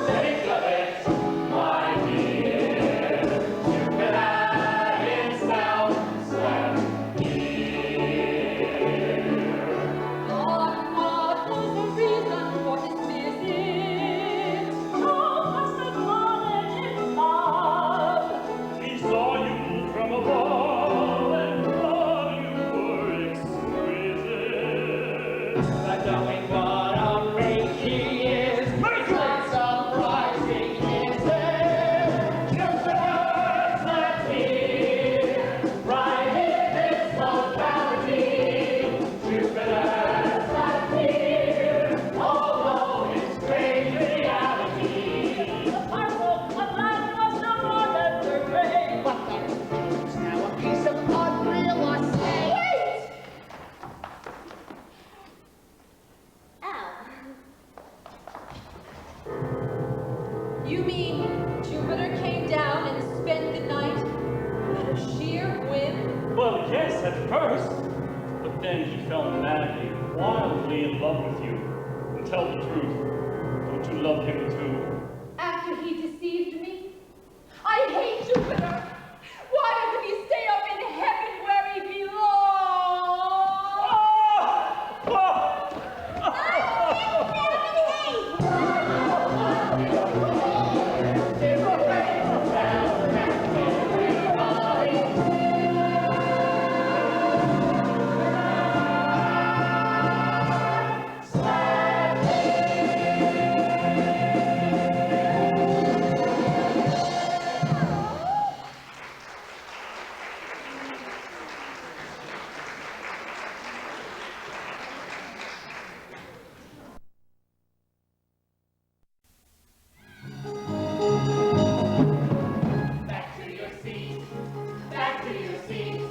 Think of it, my dear. Jupiter himself slept here. But what was the reason for his visit? Joe must have fallen in love. He saw you from above and thought you were exquisite. But knowing what a rake he is, Merciless! surprising is it? Jupiter slept here, right in this locality. Jupiter slept here, although it's strange reality. The parcel of land was no more than their grave. What the it's now a piece of unreal estate. Ow. You mean Jupiter came down and spent the night at a sheer whim? Well, yes, at first. But then he fell madly, wildly in love with you. And tell the truth, don't you love him too? After he deceived me? I hate Jupiter! Why doesn't he stay up in heaven where he belongs? Back to your seats. Back to your seats.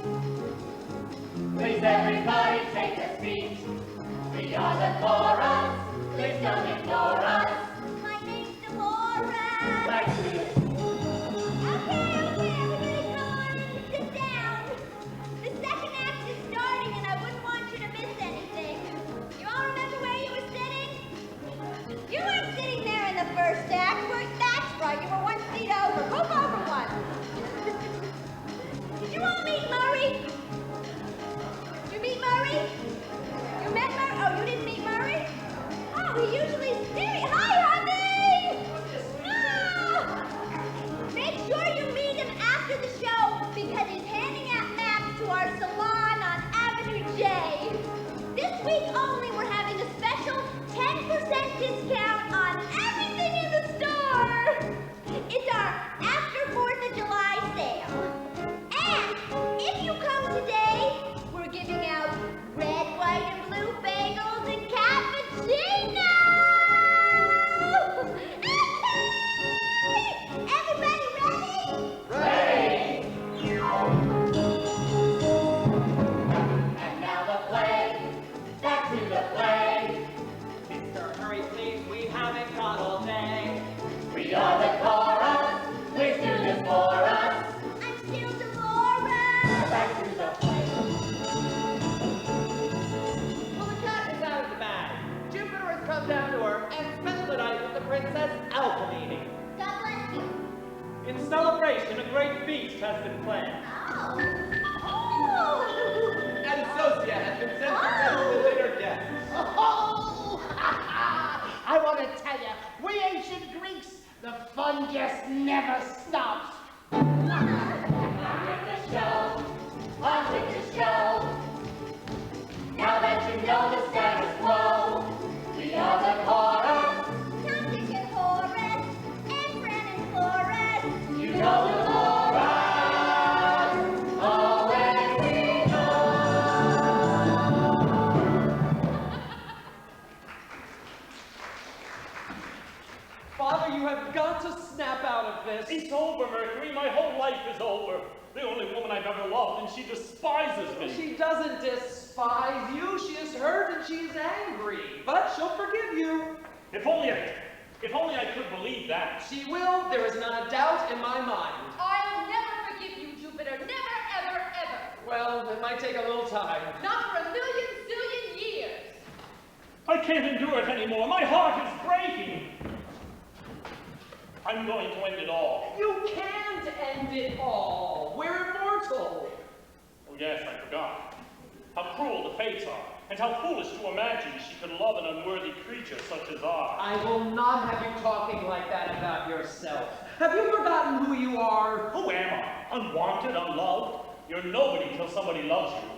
Please everybody take a seat. We are the chorus. Please don't ignore us. My name's Deborah. Back to your Okay, everybody come on, sit down. The second act is starting and I wouldn't want discount on everything in the store. It's our after 4th of July sale. And if you come today, we're giving out red, white, and blue bagels and cappuccinos. Everybody ready? And now the play, back to the play. Mr. Hurry, please, we haven't got all day. We are the chorus, we're students for us. I'm still Dolores. Back to the play. Well, the cat is out of the bag. Jupiter has come down to Earth and spent the night with the Princess Alchemy. God bless you. In celebration, a great feast has been planned. Oh. And Sosia has been sent to visit her guests. Oh, I want to tell you, we ancient Greeks, the fun just never stops. On with the show, on with the show. Now that you know the status quo, we are the chorus. Tom, Dick, and Horace, and Fran and Flores. You know the chorus, away we go. Father, you have got to snap out of this. It's over, Mercury. My whole life is over. The only woman I've ever loved, and she despises me. She doesn't despise you. She is hurt and she is angry. But she'll forgive you. If only I could believe that. She will. There is not a doubt in my mind. I'll never forgive you, Jupiter. Never, ever, ever. Well, it might take a little time. Not for a million zillion years. I can't endure it anymore. My heart is breaking. I'm going to end it all. You can't end it all. We're immortal. Oh yes, I forgot. How cruel the fates are, and how foolish to imagine she could love an unworthy creature such as I. I will not have you talking like that about yourself. Have you forgotten who you are? Who am I? Unwanted, unloved? You're nobody till somebody loves you.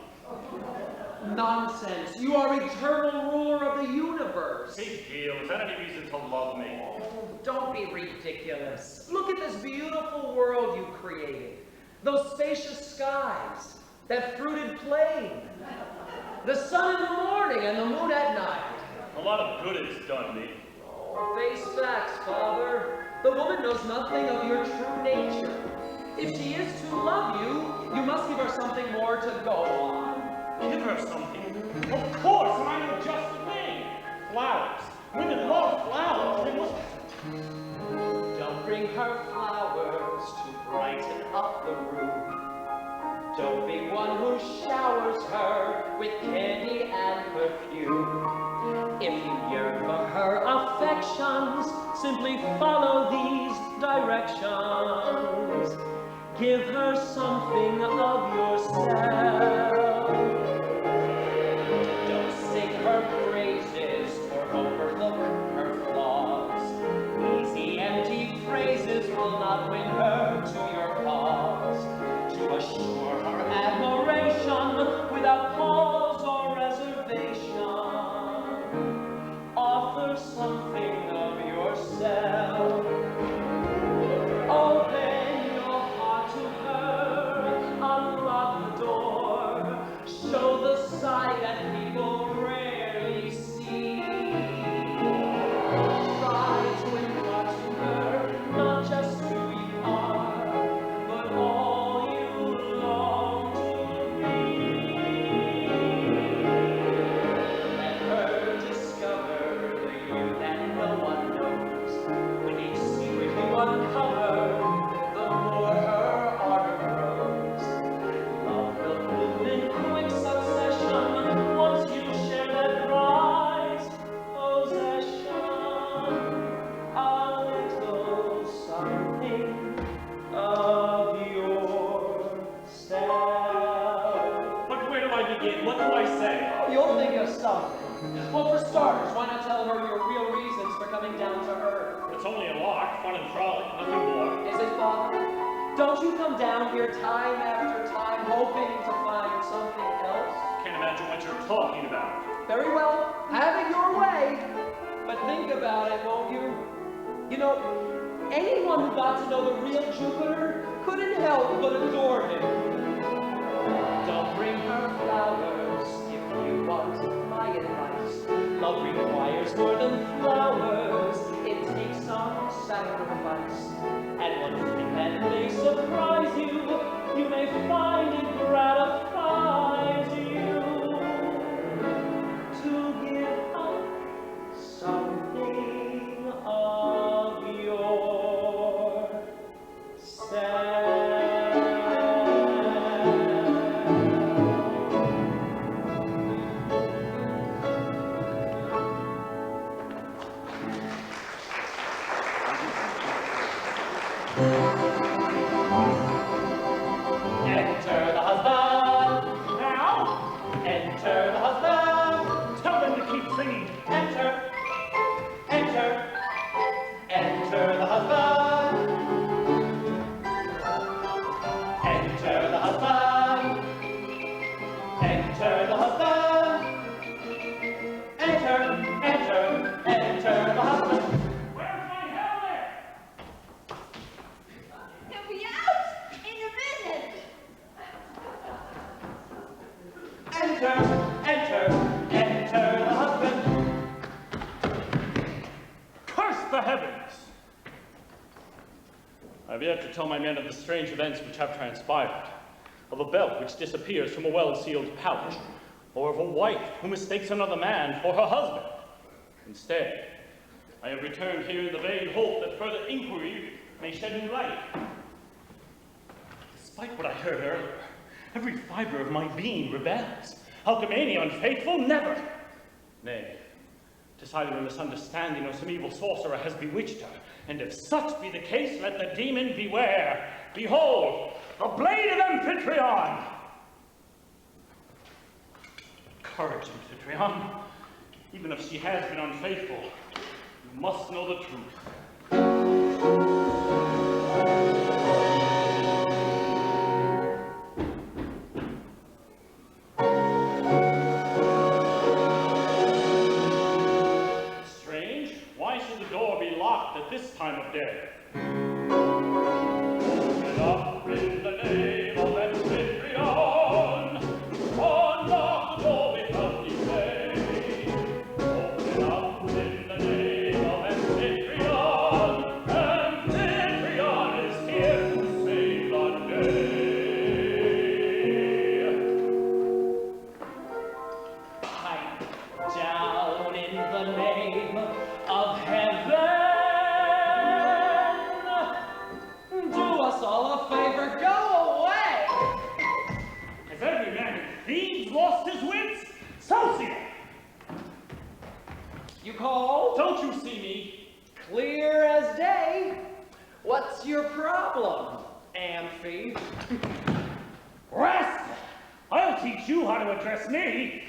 Nonsense. You are eternal ruler of the universe. Big deal. Is that any reason to love me? Oh, don't be ridiculous. Look at this beautiful world you created. Those spacious skies, that fruited plain, the sun in the morning and the moon at night. A lot of good it's done me. Oh, face facts, Father. The woman knows nothing of your true nature. If she is to love you, you must give her something more to go on. Give her something. Of course, and I know just the thing. Flowers. Women love flowers. They must... Don't bring her flowers to brighten up the room. Don't be one who showers her with candy and perfume. If you yearn for her affections, simply follow these directions. Give her something of yourself. Don't sing her praises or overlook her flaws. Easy, empty phrases will not win her to your cause. To assure her admiration without pause or reservation, offer something of yourself. Open your heart to her, unlock the door, show the side that people rarely see. Try to impart to her not just who you are, but all you long to be. Let her discover the you that no one knows. With each secret you uncover, the more her ardor grows. Love will bloom in quick succession once you share that prize possession. A little something of yourself. But where do I begin? What do I say? You'll think of something. Well, for starters, why not tell her your real reasons for coming down to Earth? It's only a lark, fun and frolic, nothing more. Is it, Father? Don't you come down here time after time hoping to find something else? Can't imagine what you're talking about. Very well, have it your way. But think about it, won't you? You know, anyone who got to know the real Jupiter couldn't help but adore him. Don't bring her flowers if you want my advice. Love requires more than flowers. It takes some sacrifice. And one thing that may surprise you, you may find it gratifies you to give up something of yourself. Enter the husband. Now, Enter the husband. tell them to keep singing. Enter. Enter. Enter the husband. Enter the husband. Enter the husband. Enter. Enter. Enter the husband. Where's my helmet? He'll be out in a minute. Enter. Enter. Enter the husband. Curse the heavens! I've yet to tell my men of the strange events which have transpired, of a belt which disappears from a well-sealed pouch, or of a wife who mistakes another man for her husband. Instead, I have returned here in the vain hope that further inquiry may shed new light. Despite what I heard earlier, every fiber of my being rebels. How can any unfaithful? Never! Nay, 'tis either a misunderstanding or some evil sorcerer has bewitched her, and if such be the case, let the demon beware. Behold, the blade of Amphitryon! Courage, Amphitryon. Even if she has been unfaithful, you must know the truth. Strange, why should the door be locked at this time of day? Open up in the name of Amphitryon. Unlock the door without delay. Open up in the name of Amphitryon. Amphitryon is here to save the day. Pipe down in the name of heaven. Do us all a favor, go away. Has every man in Thebes lost his wits? Socia! You called? Don't you see me? Clear as day. What's your problem, Amphi? Rascal! I'll teach you how to address me.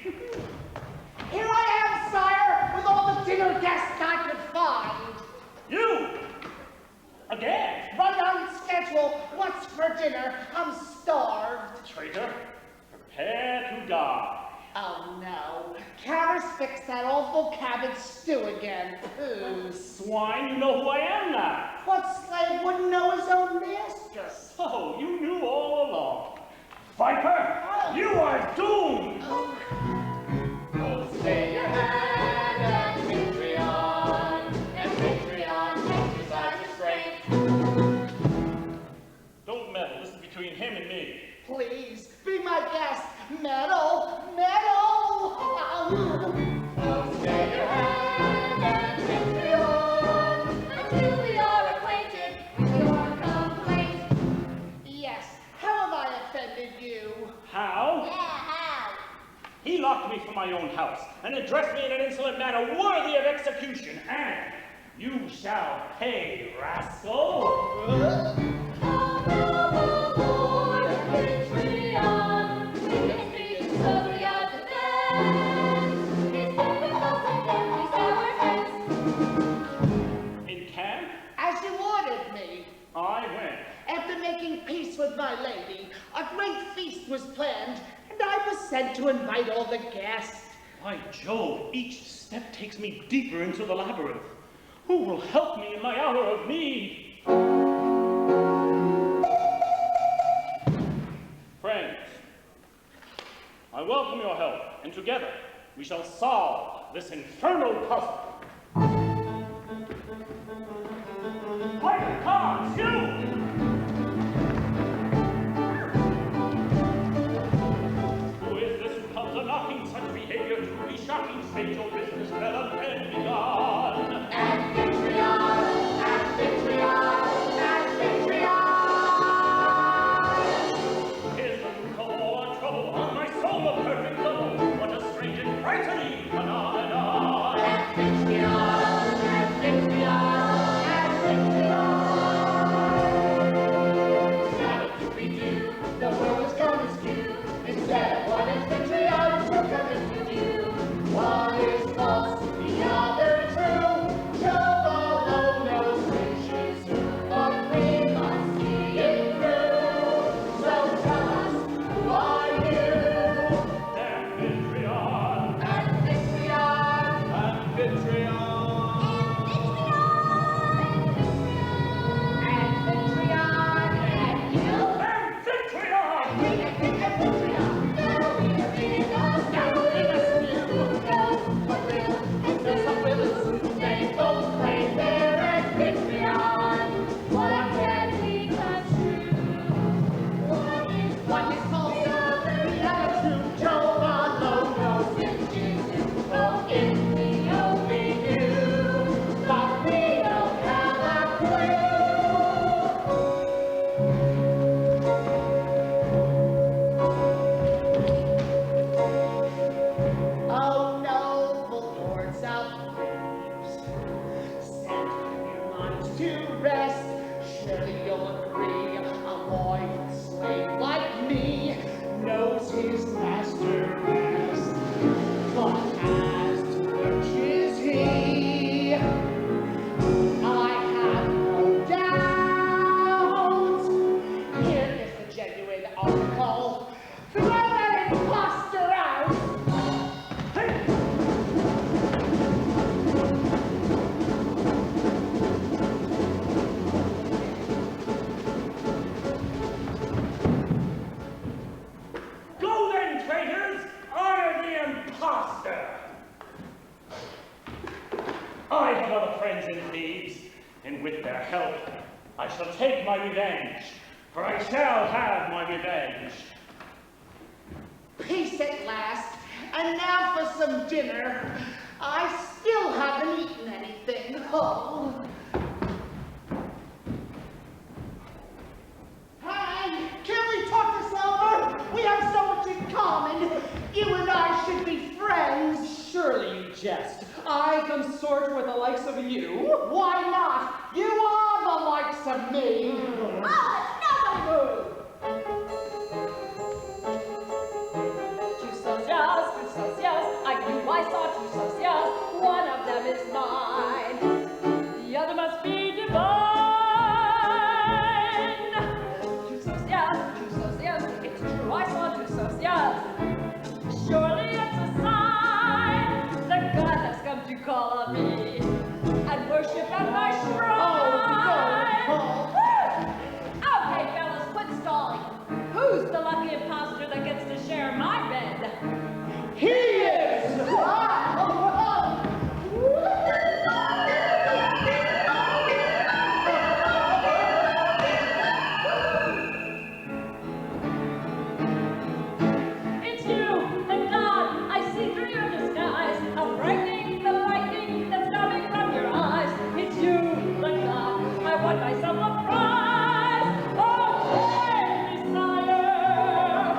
Here I am, sire, with all the dinner guests I could find. You! Again! Right on schedule. What's for dinner? I'm starved. Traitor, prepare to die. Oh no. Kara's fixed that awful cabbage stew again. Ooh. Swine, you know who I am now. What slave wouldn't know his own master? So, you knew all along. Viper, you are doomed! Stay your hand, Amphitryon. Amphitryon, exercise your strength. Don't meddle, this is between him and me. Please, be my guest. Metal, metal. Stay your hand, Amphitryon. Until we are acquainted with your complaint. Yes, how have I offended you? How? Yeah, how? He locked me from my own house and addressed me in an insolent manner worthy of execution, and you shall pay, rascal. In camp, As you ordered me. I went. After making peace with my lady, a great feast was planned, and I was sent to invite all the guests. By Jove, each step takes me deeper into the labyrinth. Who will help me in my hour of need? Friends, I welcome your help, and together we shall solve this infernal puzzle. Play the cards, you! Knocking such behavior to be shocking, state your business well and begun. Amphitryon, Amphitryon, Amphitryon. Here's the root of all our trouble, on my soul a perfect double. What a strange and frightening phenomenon. Amphitryon, Amphitryon, Amphitryon. Now what we do? The world is gone askew. Instead of what Amphitryon took of it to do. One is false, the other true. Jove alone knows which is who, but we must see it through. So tell us, who are you? Amphitryon, Amphitryon, Amphitryon. Amphitryon, and you? Amphitryon! They both claim they're Amphitryon. What can be construed? One is false, the other true. Jove alone knows which is who. Oh, if we only knew, but we don't have a clue. Oh, noble lords of Thebes, set your minds to rest. Surely you'll agree, a loyal slave like me knows his master best. But as to which is he, I have no doubt. Here is the genuine article. Throw that imposter out! Go then, traitors! Honor the imposter! I have other friends in Thebes, and with their help, I shall take my revenge, for I shall have my revenge. Peace at last. And now for some dinner. I still haven't eaten anything. Oh. Hi, can we talk this over? We have so much in common. You and I should be friends. Surely you jest. I consort with the likes of you. Why not? You are the likes of me. Oh, Two socials, I knew I saw two socials. One of them is mine. The other must be divine. Two socials, it's true I saw two socials. Surely it's a sign that God has come to call on me and worship at my shrine. Okay, fellas, quit stalling. Who's the lucky imposter that gets to share my bed? He is! It's you, the God I see through your disguise, of brightening the lightning that's coming from your eyes. It's you, the God, I won myself a prize. Oh, hey, Messiah,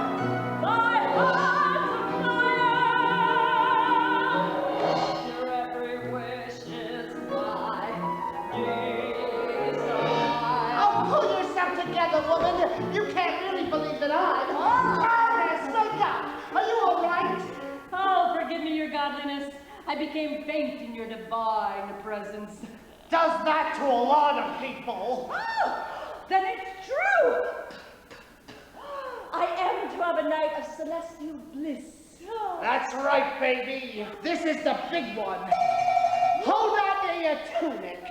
my heart's afire. Your every wish is my desire. Oh, pull yourself together, woman. You can't really believe that I'm... Honest, wake up. Are you all right? Oh, forgive me, your godliness. I became faint in your divine presence. Does that to a lot of people. Oh, then it's true. I am to have a night of celestial bliss. That's right, baby. This is the big one. Hold on to your tunic.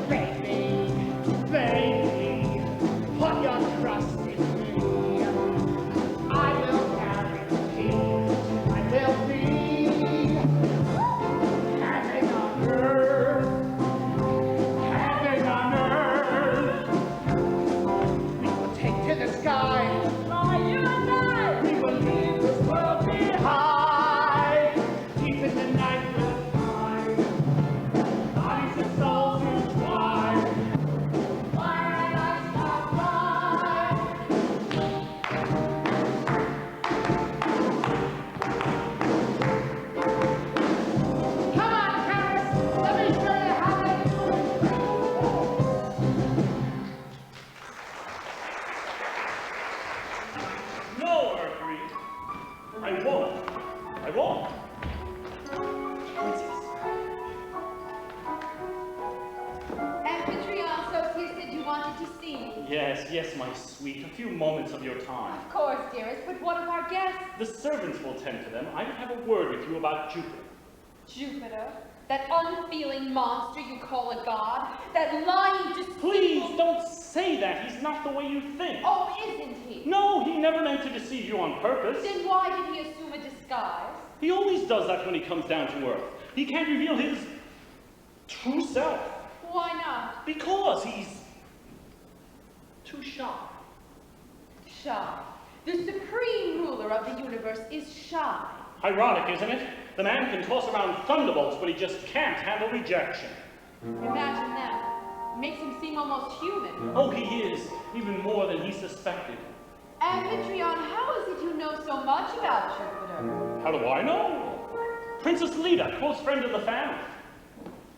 Baby, baby, put your trust in me. I will guarantee I will be heaven on earth. Heaven on earth. We will take to the sky. You and I! We will leave this world behind. Deep in the night we'll find bodies and souls entwined. Fire lights stop by. Come on, Paris. Let me show you how they do it. No, Mercury. I won't. I won't. Amphitryon, Associates said you wanted to see me. Yes, yes, my sweet. A few moments of your time. Of course, dearest, but one of our guests, The servants will tend to them. I have a word with you about Jupiter. Jupiter, that unfeeling monster you call a god, that lying, deceitful... Please, don't say that. He's not the way you think. Oh, isn't he? No, he never meant to deceive you on purpose. Then why did he assume a disguise? He always does that when he comes down to earth. He can't reveal his true self. Why not? Because he's too shy. Shy. The supreme ruler of the universe is shy. Ironic, isn't it? The man can toss around thunderbolts, but he just can't handle rejection. Imagine that. Makes him seem almost human. Oh, he is, even more than he suspected. Amphitryon, how is it you know so much about Jupiter? How do I know? Princess Leda, close friend of the family.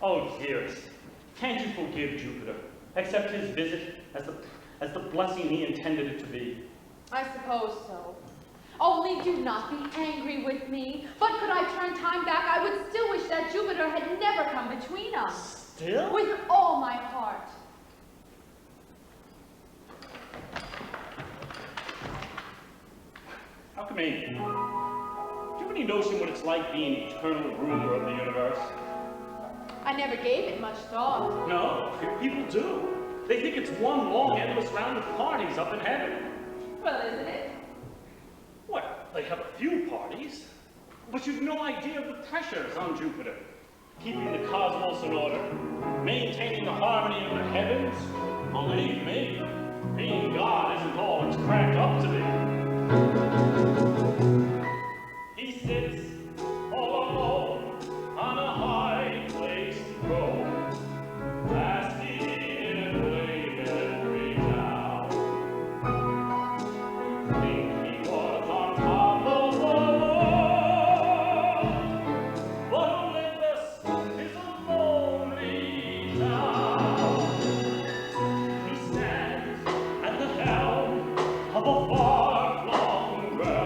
Oh, dearest, can't you forgive Jupiter? Accept his visit as the blessing he intended it to be. I suppose so. Only do not be angry with me. But could I turn time back, I would still wish that Jupiter had never come between us. Still? With all my heart. Alchemy, do you have any notion what it's like being eternal ruler of the universe? I never gave it much thought. No, people do. They think it's one long, endless round of parties up in heaven. Well, isn't it? Well, they have a few parties, but you've no idea of the pressures on Jupiter. Keeping the cosmos in order, maintaining the harmony of the heavens. Believe me, being God isn't all it's cracked up to be. He sits all alone on a high-placed throne, basking in flame every now. Think he was on top of the world, but Olympus is a lonely town. He stands at the helm of a far-flung realm.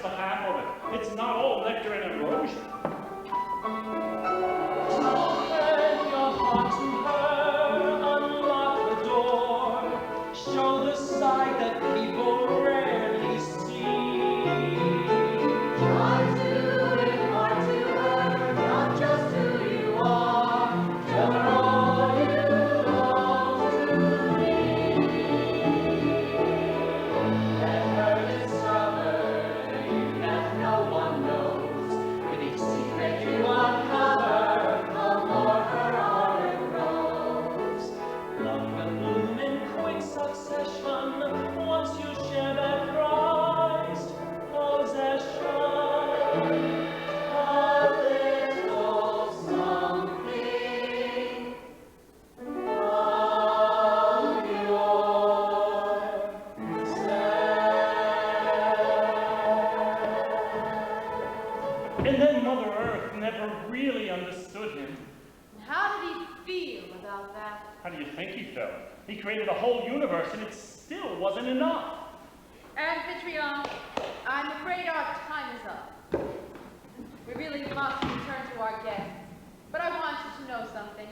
the half of it. It's not all nectar and ambrosia. Open your heart to her, unlock the door, show the side that people rarely see. Try to impart to her not just who you are, tell her all you long to be. Let her discover you that no one knows. With each secret you uncover, the more her heart grows. Love will bloom in quick succession once you share that prized possession. A little something of yourself. And then Mother Earth never really understood him. How did he feel about that? How do you think he felt? He created a whole universe and it still wasn't enough. Amphitryon, I'm afraid our time is up. We really must return to our guest. But I want you to know something.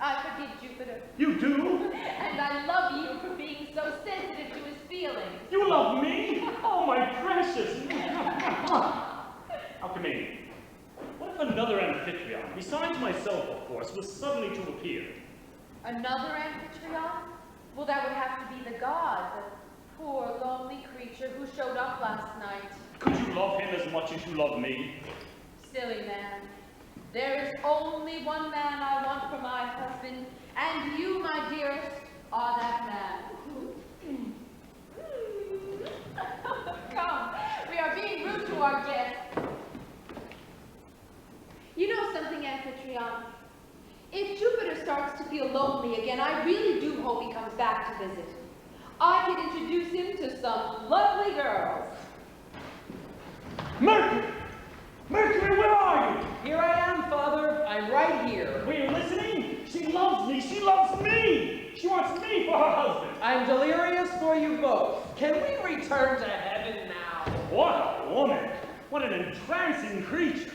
I forgive Jupiter. You do? And I love you for being so sensitive to his feelings. You love me? Oh, my precious. Alchemy, what if another Amphitryon, besides myself, of course, was suddenly to appear? Another Amphitryon? Well, that would have to be the god, the poor, lonely creature who showed up last night. Could you love him as much as you love me? Silly man. There is only one man I want for my husband, and you, my dearest, are that man. Come, we are being rude to our guest. You know something, Amphitryon? If Jupiter starts to feel lonely again, I really do hope he comes back to visit. I can introduce him to some lovely girls. Mercury! Mercury, where are you? Here I am, Father. I'm right here. Were you listening? She loves me. She loves me. She wants me for her husband. I'm delirious for you both. Can we return to heaven now? What a woman. What an entrancing creature.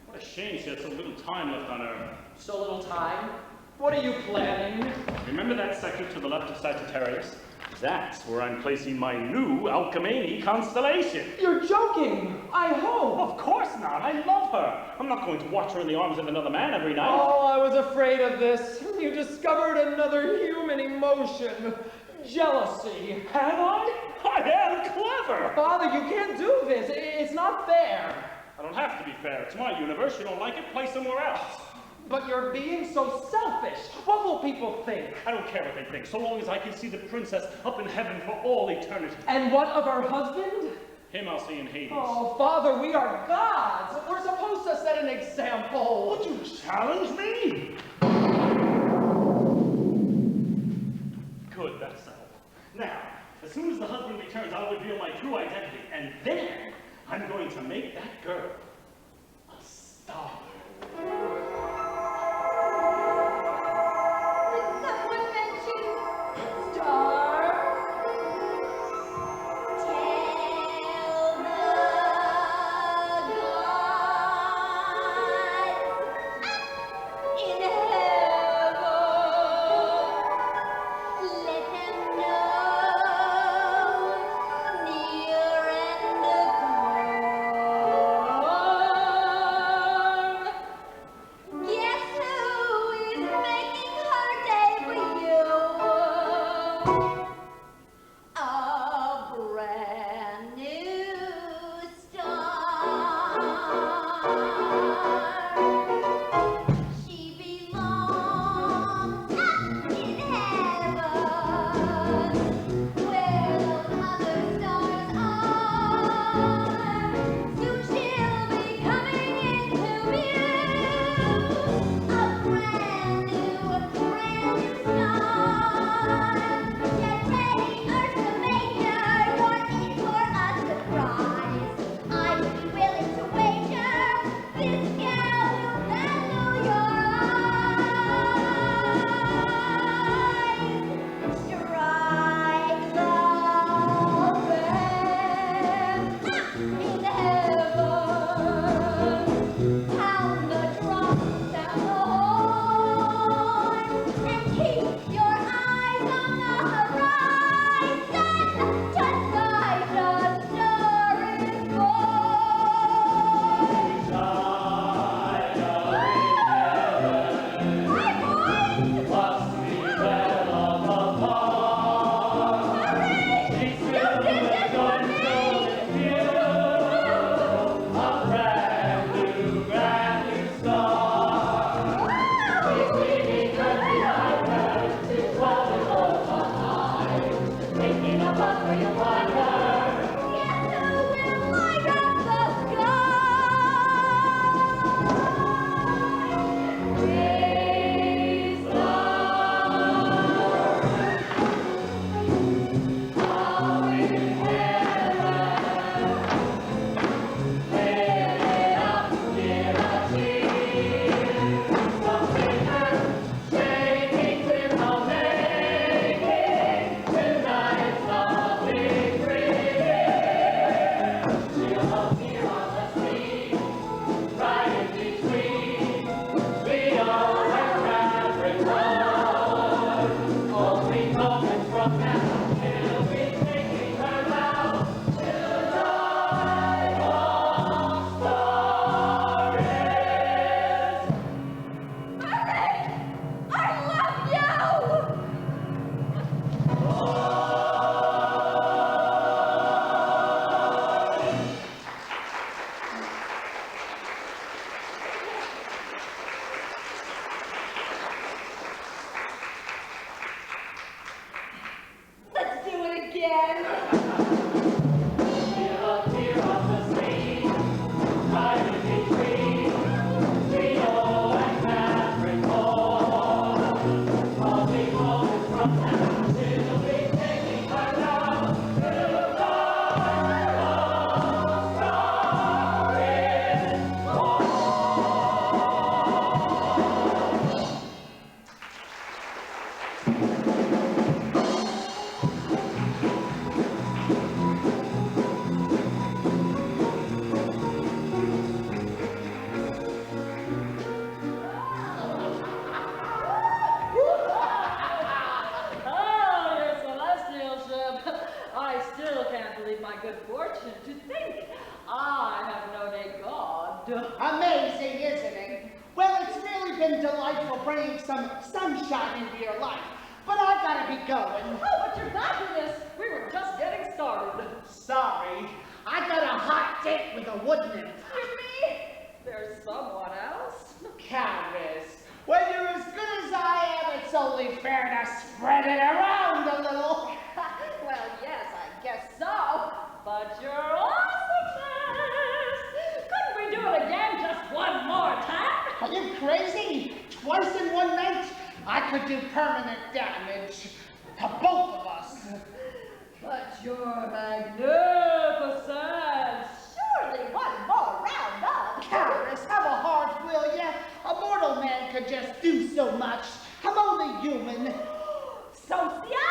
What a shame she had so little time left on Earth. So little time. What are you planning? Remember that sector to the left of Sagittarius? That's where I'm placing my new Alcmene constellation. You're joking. I hope. Of course not. I love her. I'm not going to watch her in the arms of another man every night. Oh, I was afraid of this. You discovered another human emotion. Jealousy. Have I? I am clever. Father, you can't do this. It's not fair. I don't have to be fair. It's my universe. You don't like it? Play somewhere else. But you're being so selfish. What will people think? I don't care what they think, so long as I can see the princess up in heaven for all eternity. And what of our husband? Him I'll see in Hades. Oh, Father, we are gods. We're supposed to set an example. Would you challenge me? Good, that's settled. Now, as soon as the husband returns, I'll reveal my true identity, and then I'm going to make that girl a star. Did someone mention star? Tell the gods in heaven. Let them know near and far. fortunate to think I have known a god. Amazing, isn't it? Well, it's really been delightful bringing some sunshine into your life. But I gotta be going. Oh, but you're back with us. We were just getting started. Sorry, I got a hot date with a wood nymph. You mean there's someone else? Caris, when you're as good as I am, it's only fair to spread it around a little. Well, yes, I guess so. But you're awesome. Couldn't we do it again just one more time? Are you crazy? Twice in one night? I could do permanent damage to both of us. But you're magnificent. Surely one more round up. Caris, have a heart, will ya? A mortal man could just do so much. I'm only human. Socia?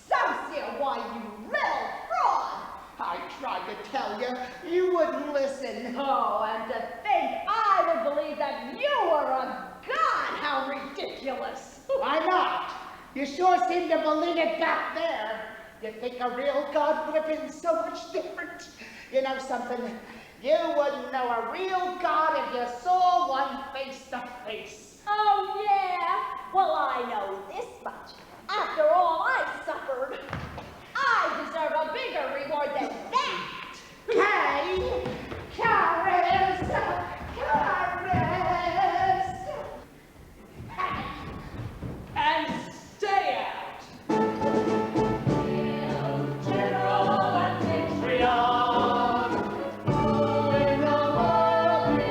Socia, why, you little fraud! I tried to tell you, you wouldn't listen. Oh, and to think I would believe that you were a god! How ridiculous! Why not? You sure seem to believe it back there. You think a real god would have been so much different? You know something? You wouldn't know a real god if you saw one face to face. Oh, yeah? Well, I know this much. After all I suffered, I deserve a bigger reward than that. Hey, Caris! Caris! Hey! And stay out! General Amphitryon, who in the world is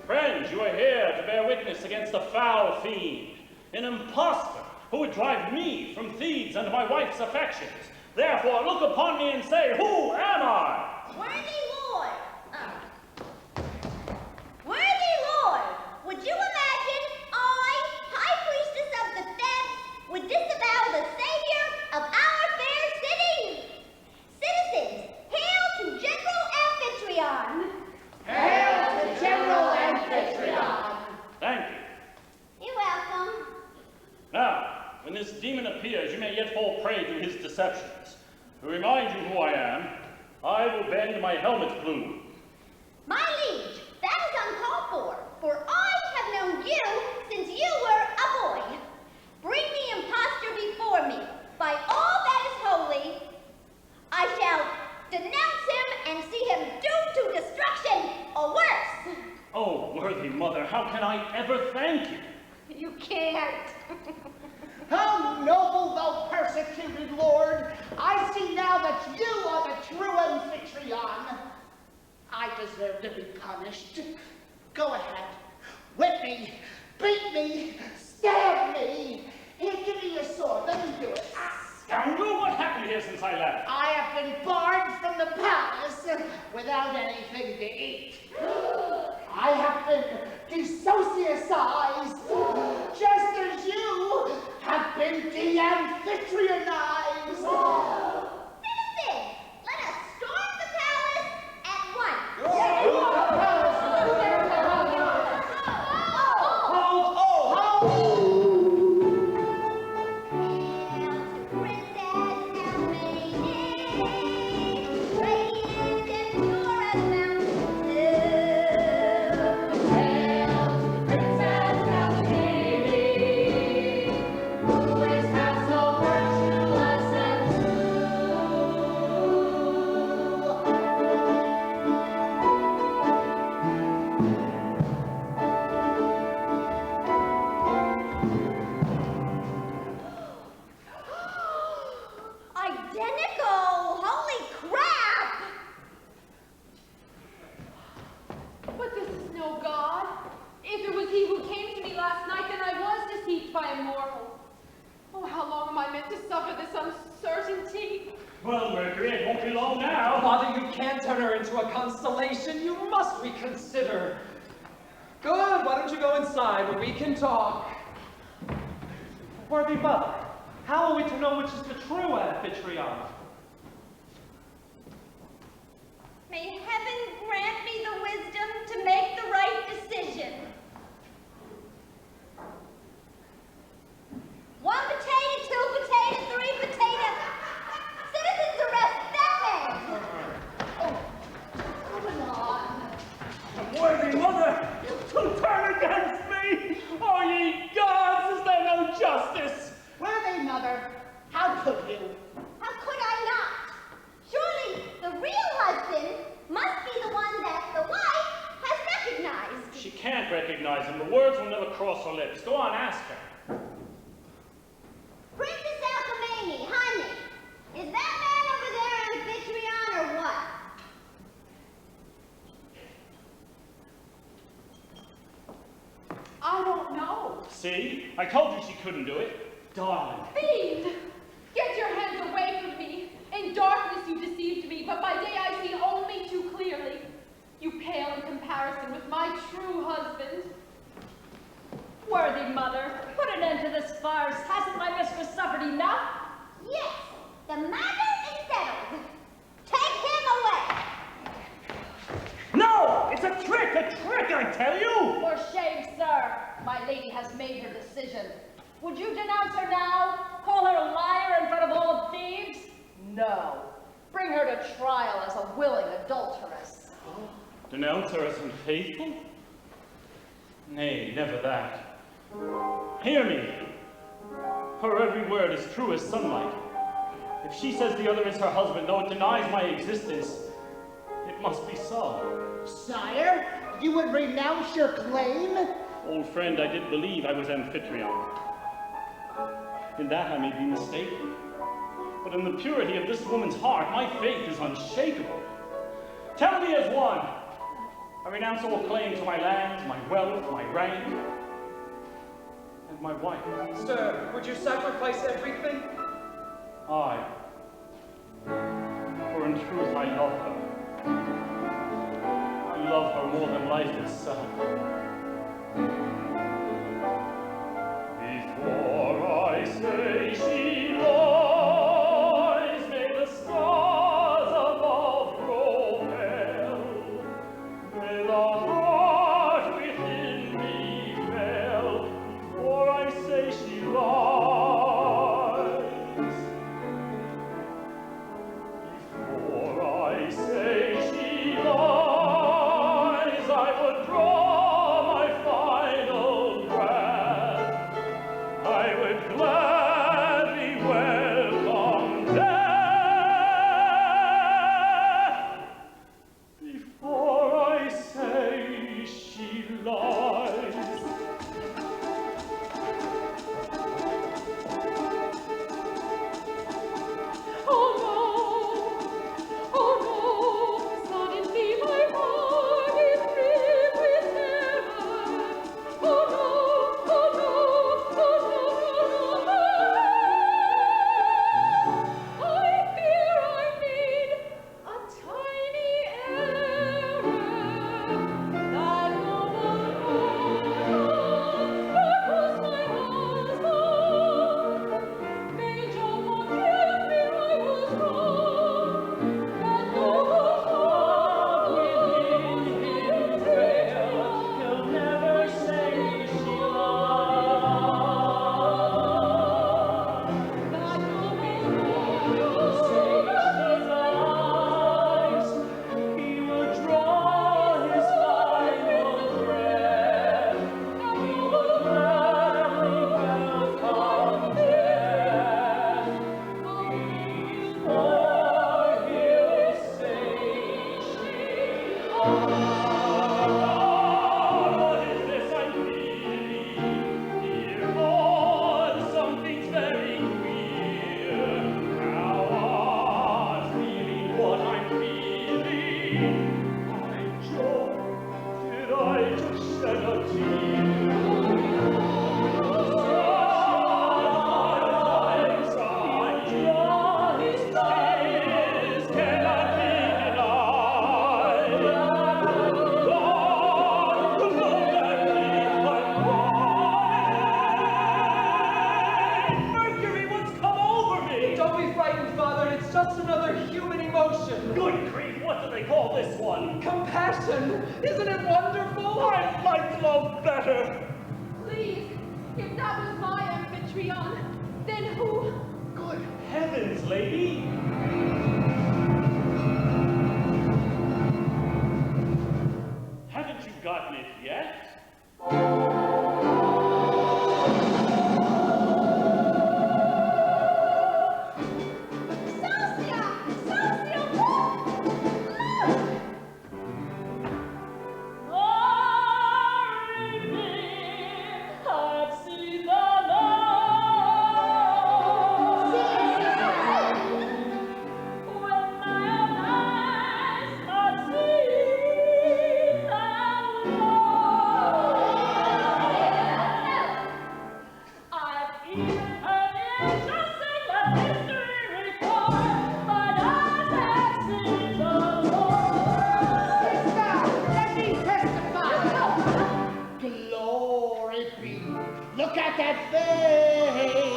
Friends, you are here to bear witness against a foul fiend, an impostor who would drive me from Thebes and my wife's affections. Therefore, look upon me and say, who am I? Worthy Lord. Worthy Lord, would you imagine I, High Priestess of the Thebes, would disavow the Savior of our fair city? Citizens, hail to General Amphitryon. Hail to General Amphitryon! Thank you. You're welcome. Now, when this demon appears, you may yet fall prey to his deceptions. To remind you who I am, I will bend my helmet plume. My liege, that is uncalled for I have known you since you were a boy. Bring the impostor before me. By all that is holy, I shall denounce him and see him doomed to destruction or worse. Oh, worthy mother, how can I ever thank you? You can't. How noble, thou persecuted Lord! I see now that you are the true Amphitryon. I deserve to be punished. Go ahead. Whip me, beat me, stab me. Here, give me your sword. Let me do it. Scoundrel, what happened here since I left? I have been barred from the palace without anything to eat. I have been dissociatized, just as you have been de-amphitryonized. Citizens, let us storm the palace at once. Identical! Holy crap! But this is no god. If it was he who came to me last night, then I was deceived by a mortal. Oh, how long am I meant to suffer this uncertainty? Well, Mercury, it won't be long now. Father, you can't turn her into a constellation. You must reconsider. Good, why don't you go inside where we can talk? Worthy mother, how are we to know which is the true Amphitryon? May heaven grant me the wisdom to make the right decision. 1 potato, 2 potato, 3 sarcasm. The words will never cross her lips. Go on, ask her. Princess Alchemanie, honey, is that man over there Amphitryon or what? I don't know. See? I told you she couldn't do it. Darling. Fiend! Get your hands away from me. In darkness you deceived me, but by day I see only too clearly. You pale in comparison with my true husband. Worthy mother, put an end to this farce. Hasn't my mistress suffered enough? Yes, the matter is settled. Take him away. No! It's a trick, I tell you! For shame, sir. My lady has made her decision. Would you denounce her now? Call her a liar in front of all thieves? No. Bring her to trial as a willing adulteress. Denounce her as unfaithful? Nay, never that. Hear me. Her every word is true as sunlight. If she says the other is her husband, though it denies my existence, it must be so. Sire, you would renounce your claim? Old friend, I did believe I was Amphitryon. In that I may be mistaken. But in the purity of this woman's heart, my faith is unshakable. Tell me as one. I renounce all claim to my lands, my wealth, my rank, and my wife. Sir, would you sacrifice everything? Aye. For in truth I love her. I love her more than life itself. Before I say she lies, may the stars above grow pale. May the heart within me fail. Before I say she lies. Before I say she lies, I would draw my final breath. I would gladly welcome death. Before I say she lies. Oh no, suddenly my heart is filled with terror. Oh no, oh no, oh no, oh no. I fear I made a tiny error that no one knows. That was my husband. May John not tell me I was wrong. That no one Within him fail, he'll never say she lies. that no He'll say she lies. He will draw his final breath. He will gladly welcome death. Before he'll say she What is this I'm feeling? Dear Lord, something's very queer. Now I'm feeling what I'm feeling. By Jove, did I just shed a tear? Mercury, what's come over me? Don't be frightened, Father. It's just another human emotion. Good grief, what do they call this one? Compassion. Isn't it wonderful? I like love better. Please, if that was my Amphitryon, then who? Good heavens, lady! Haven't you gotten it yet? Sophia! Sophia, look! Look! Glory be at that face.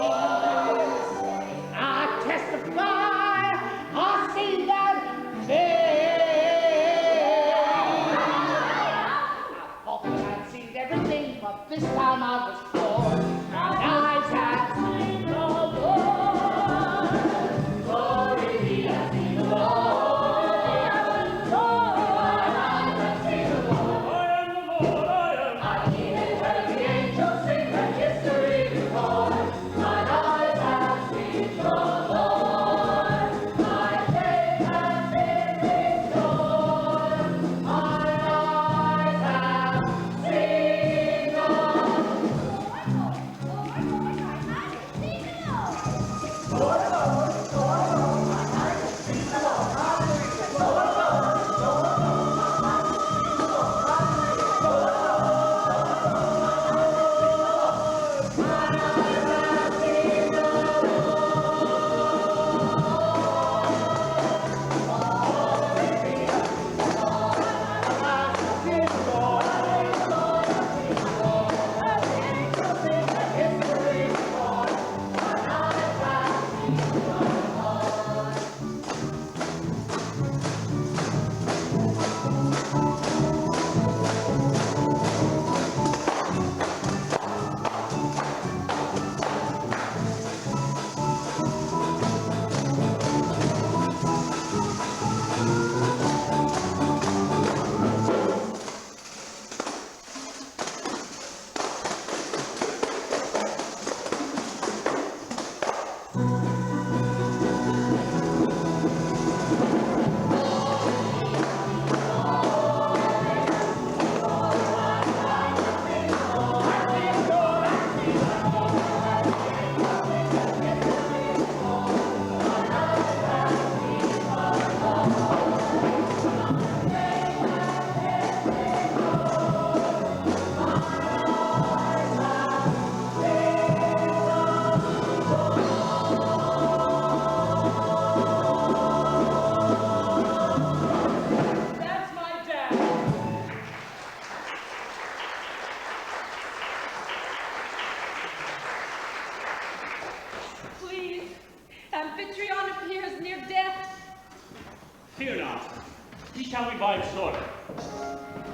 I testify, I see that face. I thought that I'd seen everything, but this time I was floored. My eyes had seen the Lord. Glory be to the Lord. Amphitryon appears near death. Fear not. He shall revive shortly.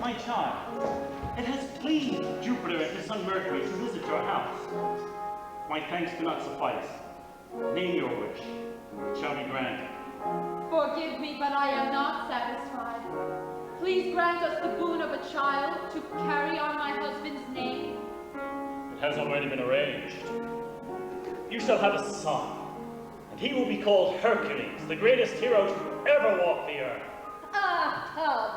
My child, it has pleased Jupiter and his son Mercury to visit your house. My thanks do not suffice. Name your wish. It shall be granted. Forgive me, but I am not satisfied. Please grant us the boon of a child to carry on my husband's name. It has already been arranged. You shall have a son, and he will be called Hercules, the greatest hero to ever walk the earth.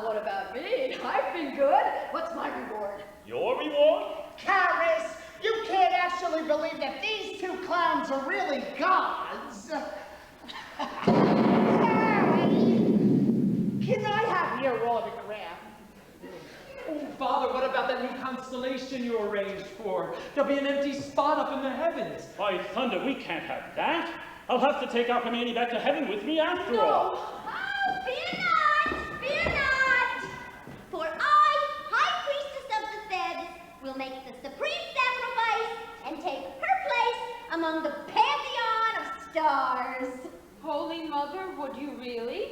What about me? I've been good. What's my reward? Your reward? Caris, you can't actually believe that these two clowns are really gods. Harry, can I have your autograph? Oh, Father, what about that new constellation you arranged for? There'll be an empty spot up in the heavens. By thunder, we can't have that. I'll have to take Alcmene back to heaven with me after all. Oh, fear not, fear not. For I, High Priestess of the Feds, will make the supreme sacrifice and take her place among the pantheon of stars. Holy Mother, would you really?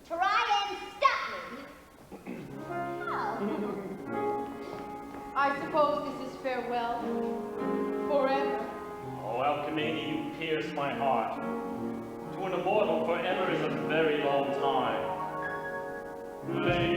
Try and stop me. Oh. I suppose this is farewell. Forever. Oh, Alcmene, you pierce my heart. To an immortal, forever is a very long time. Lady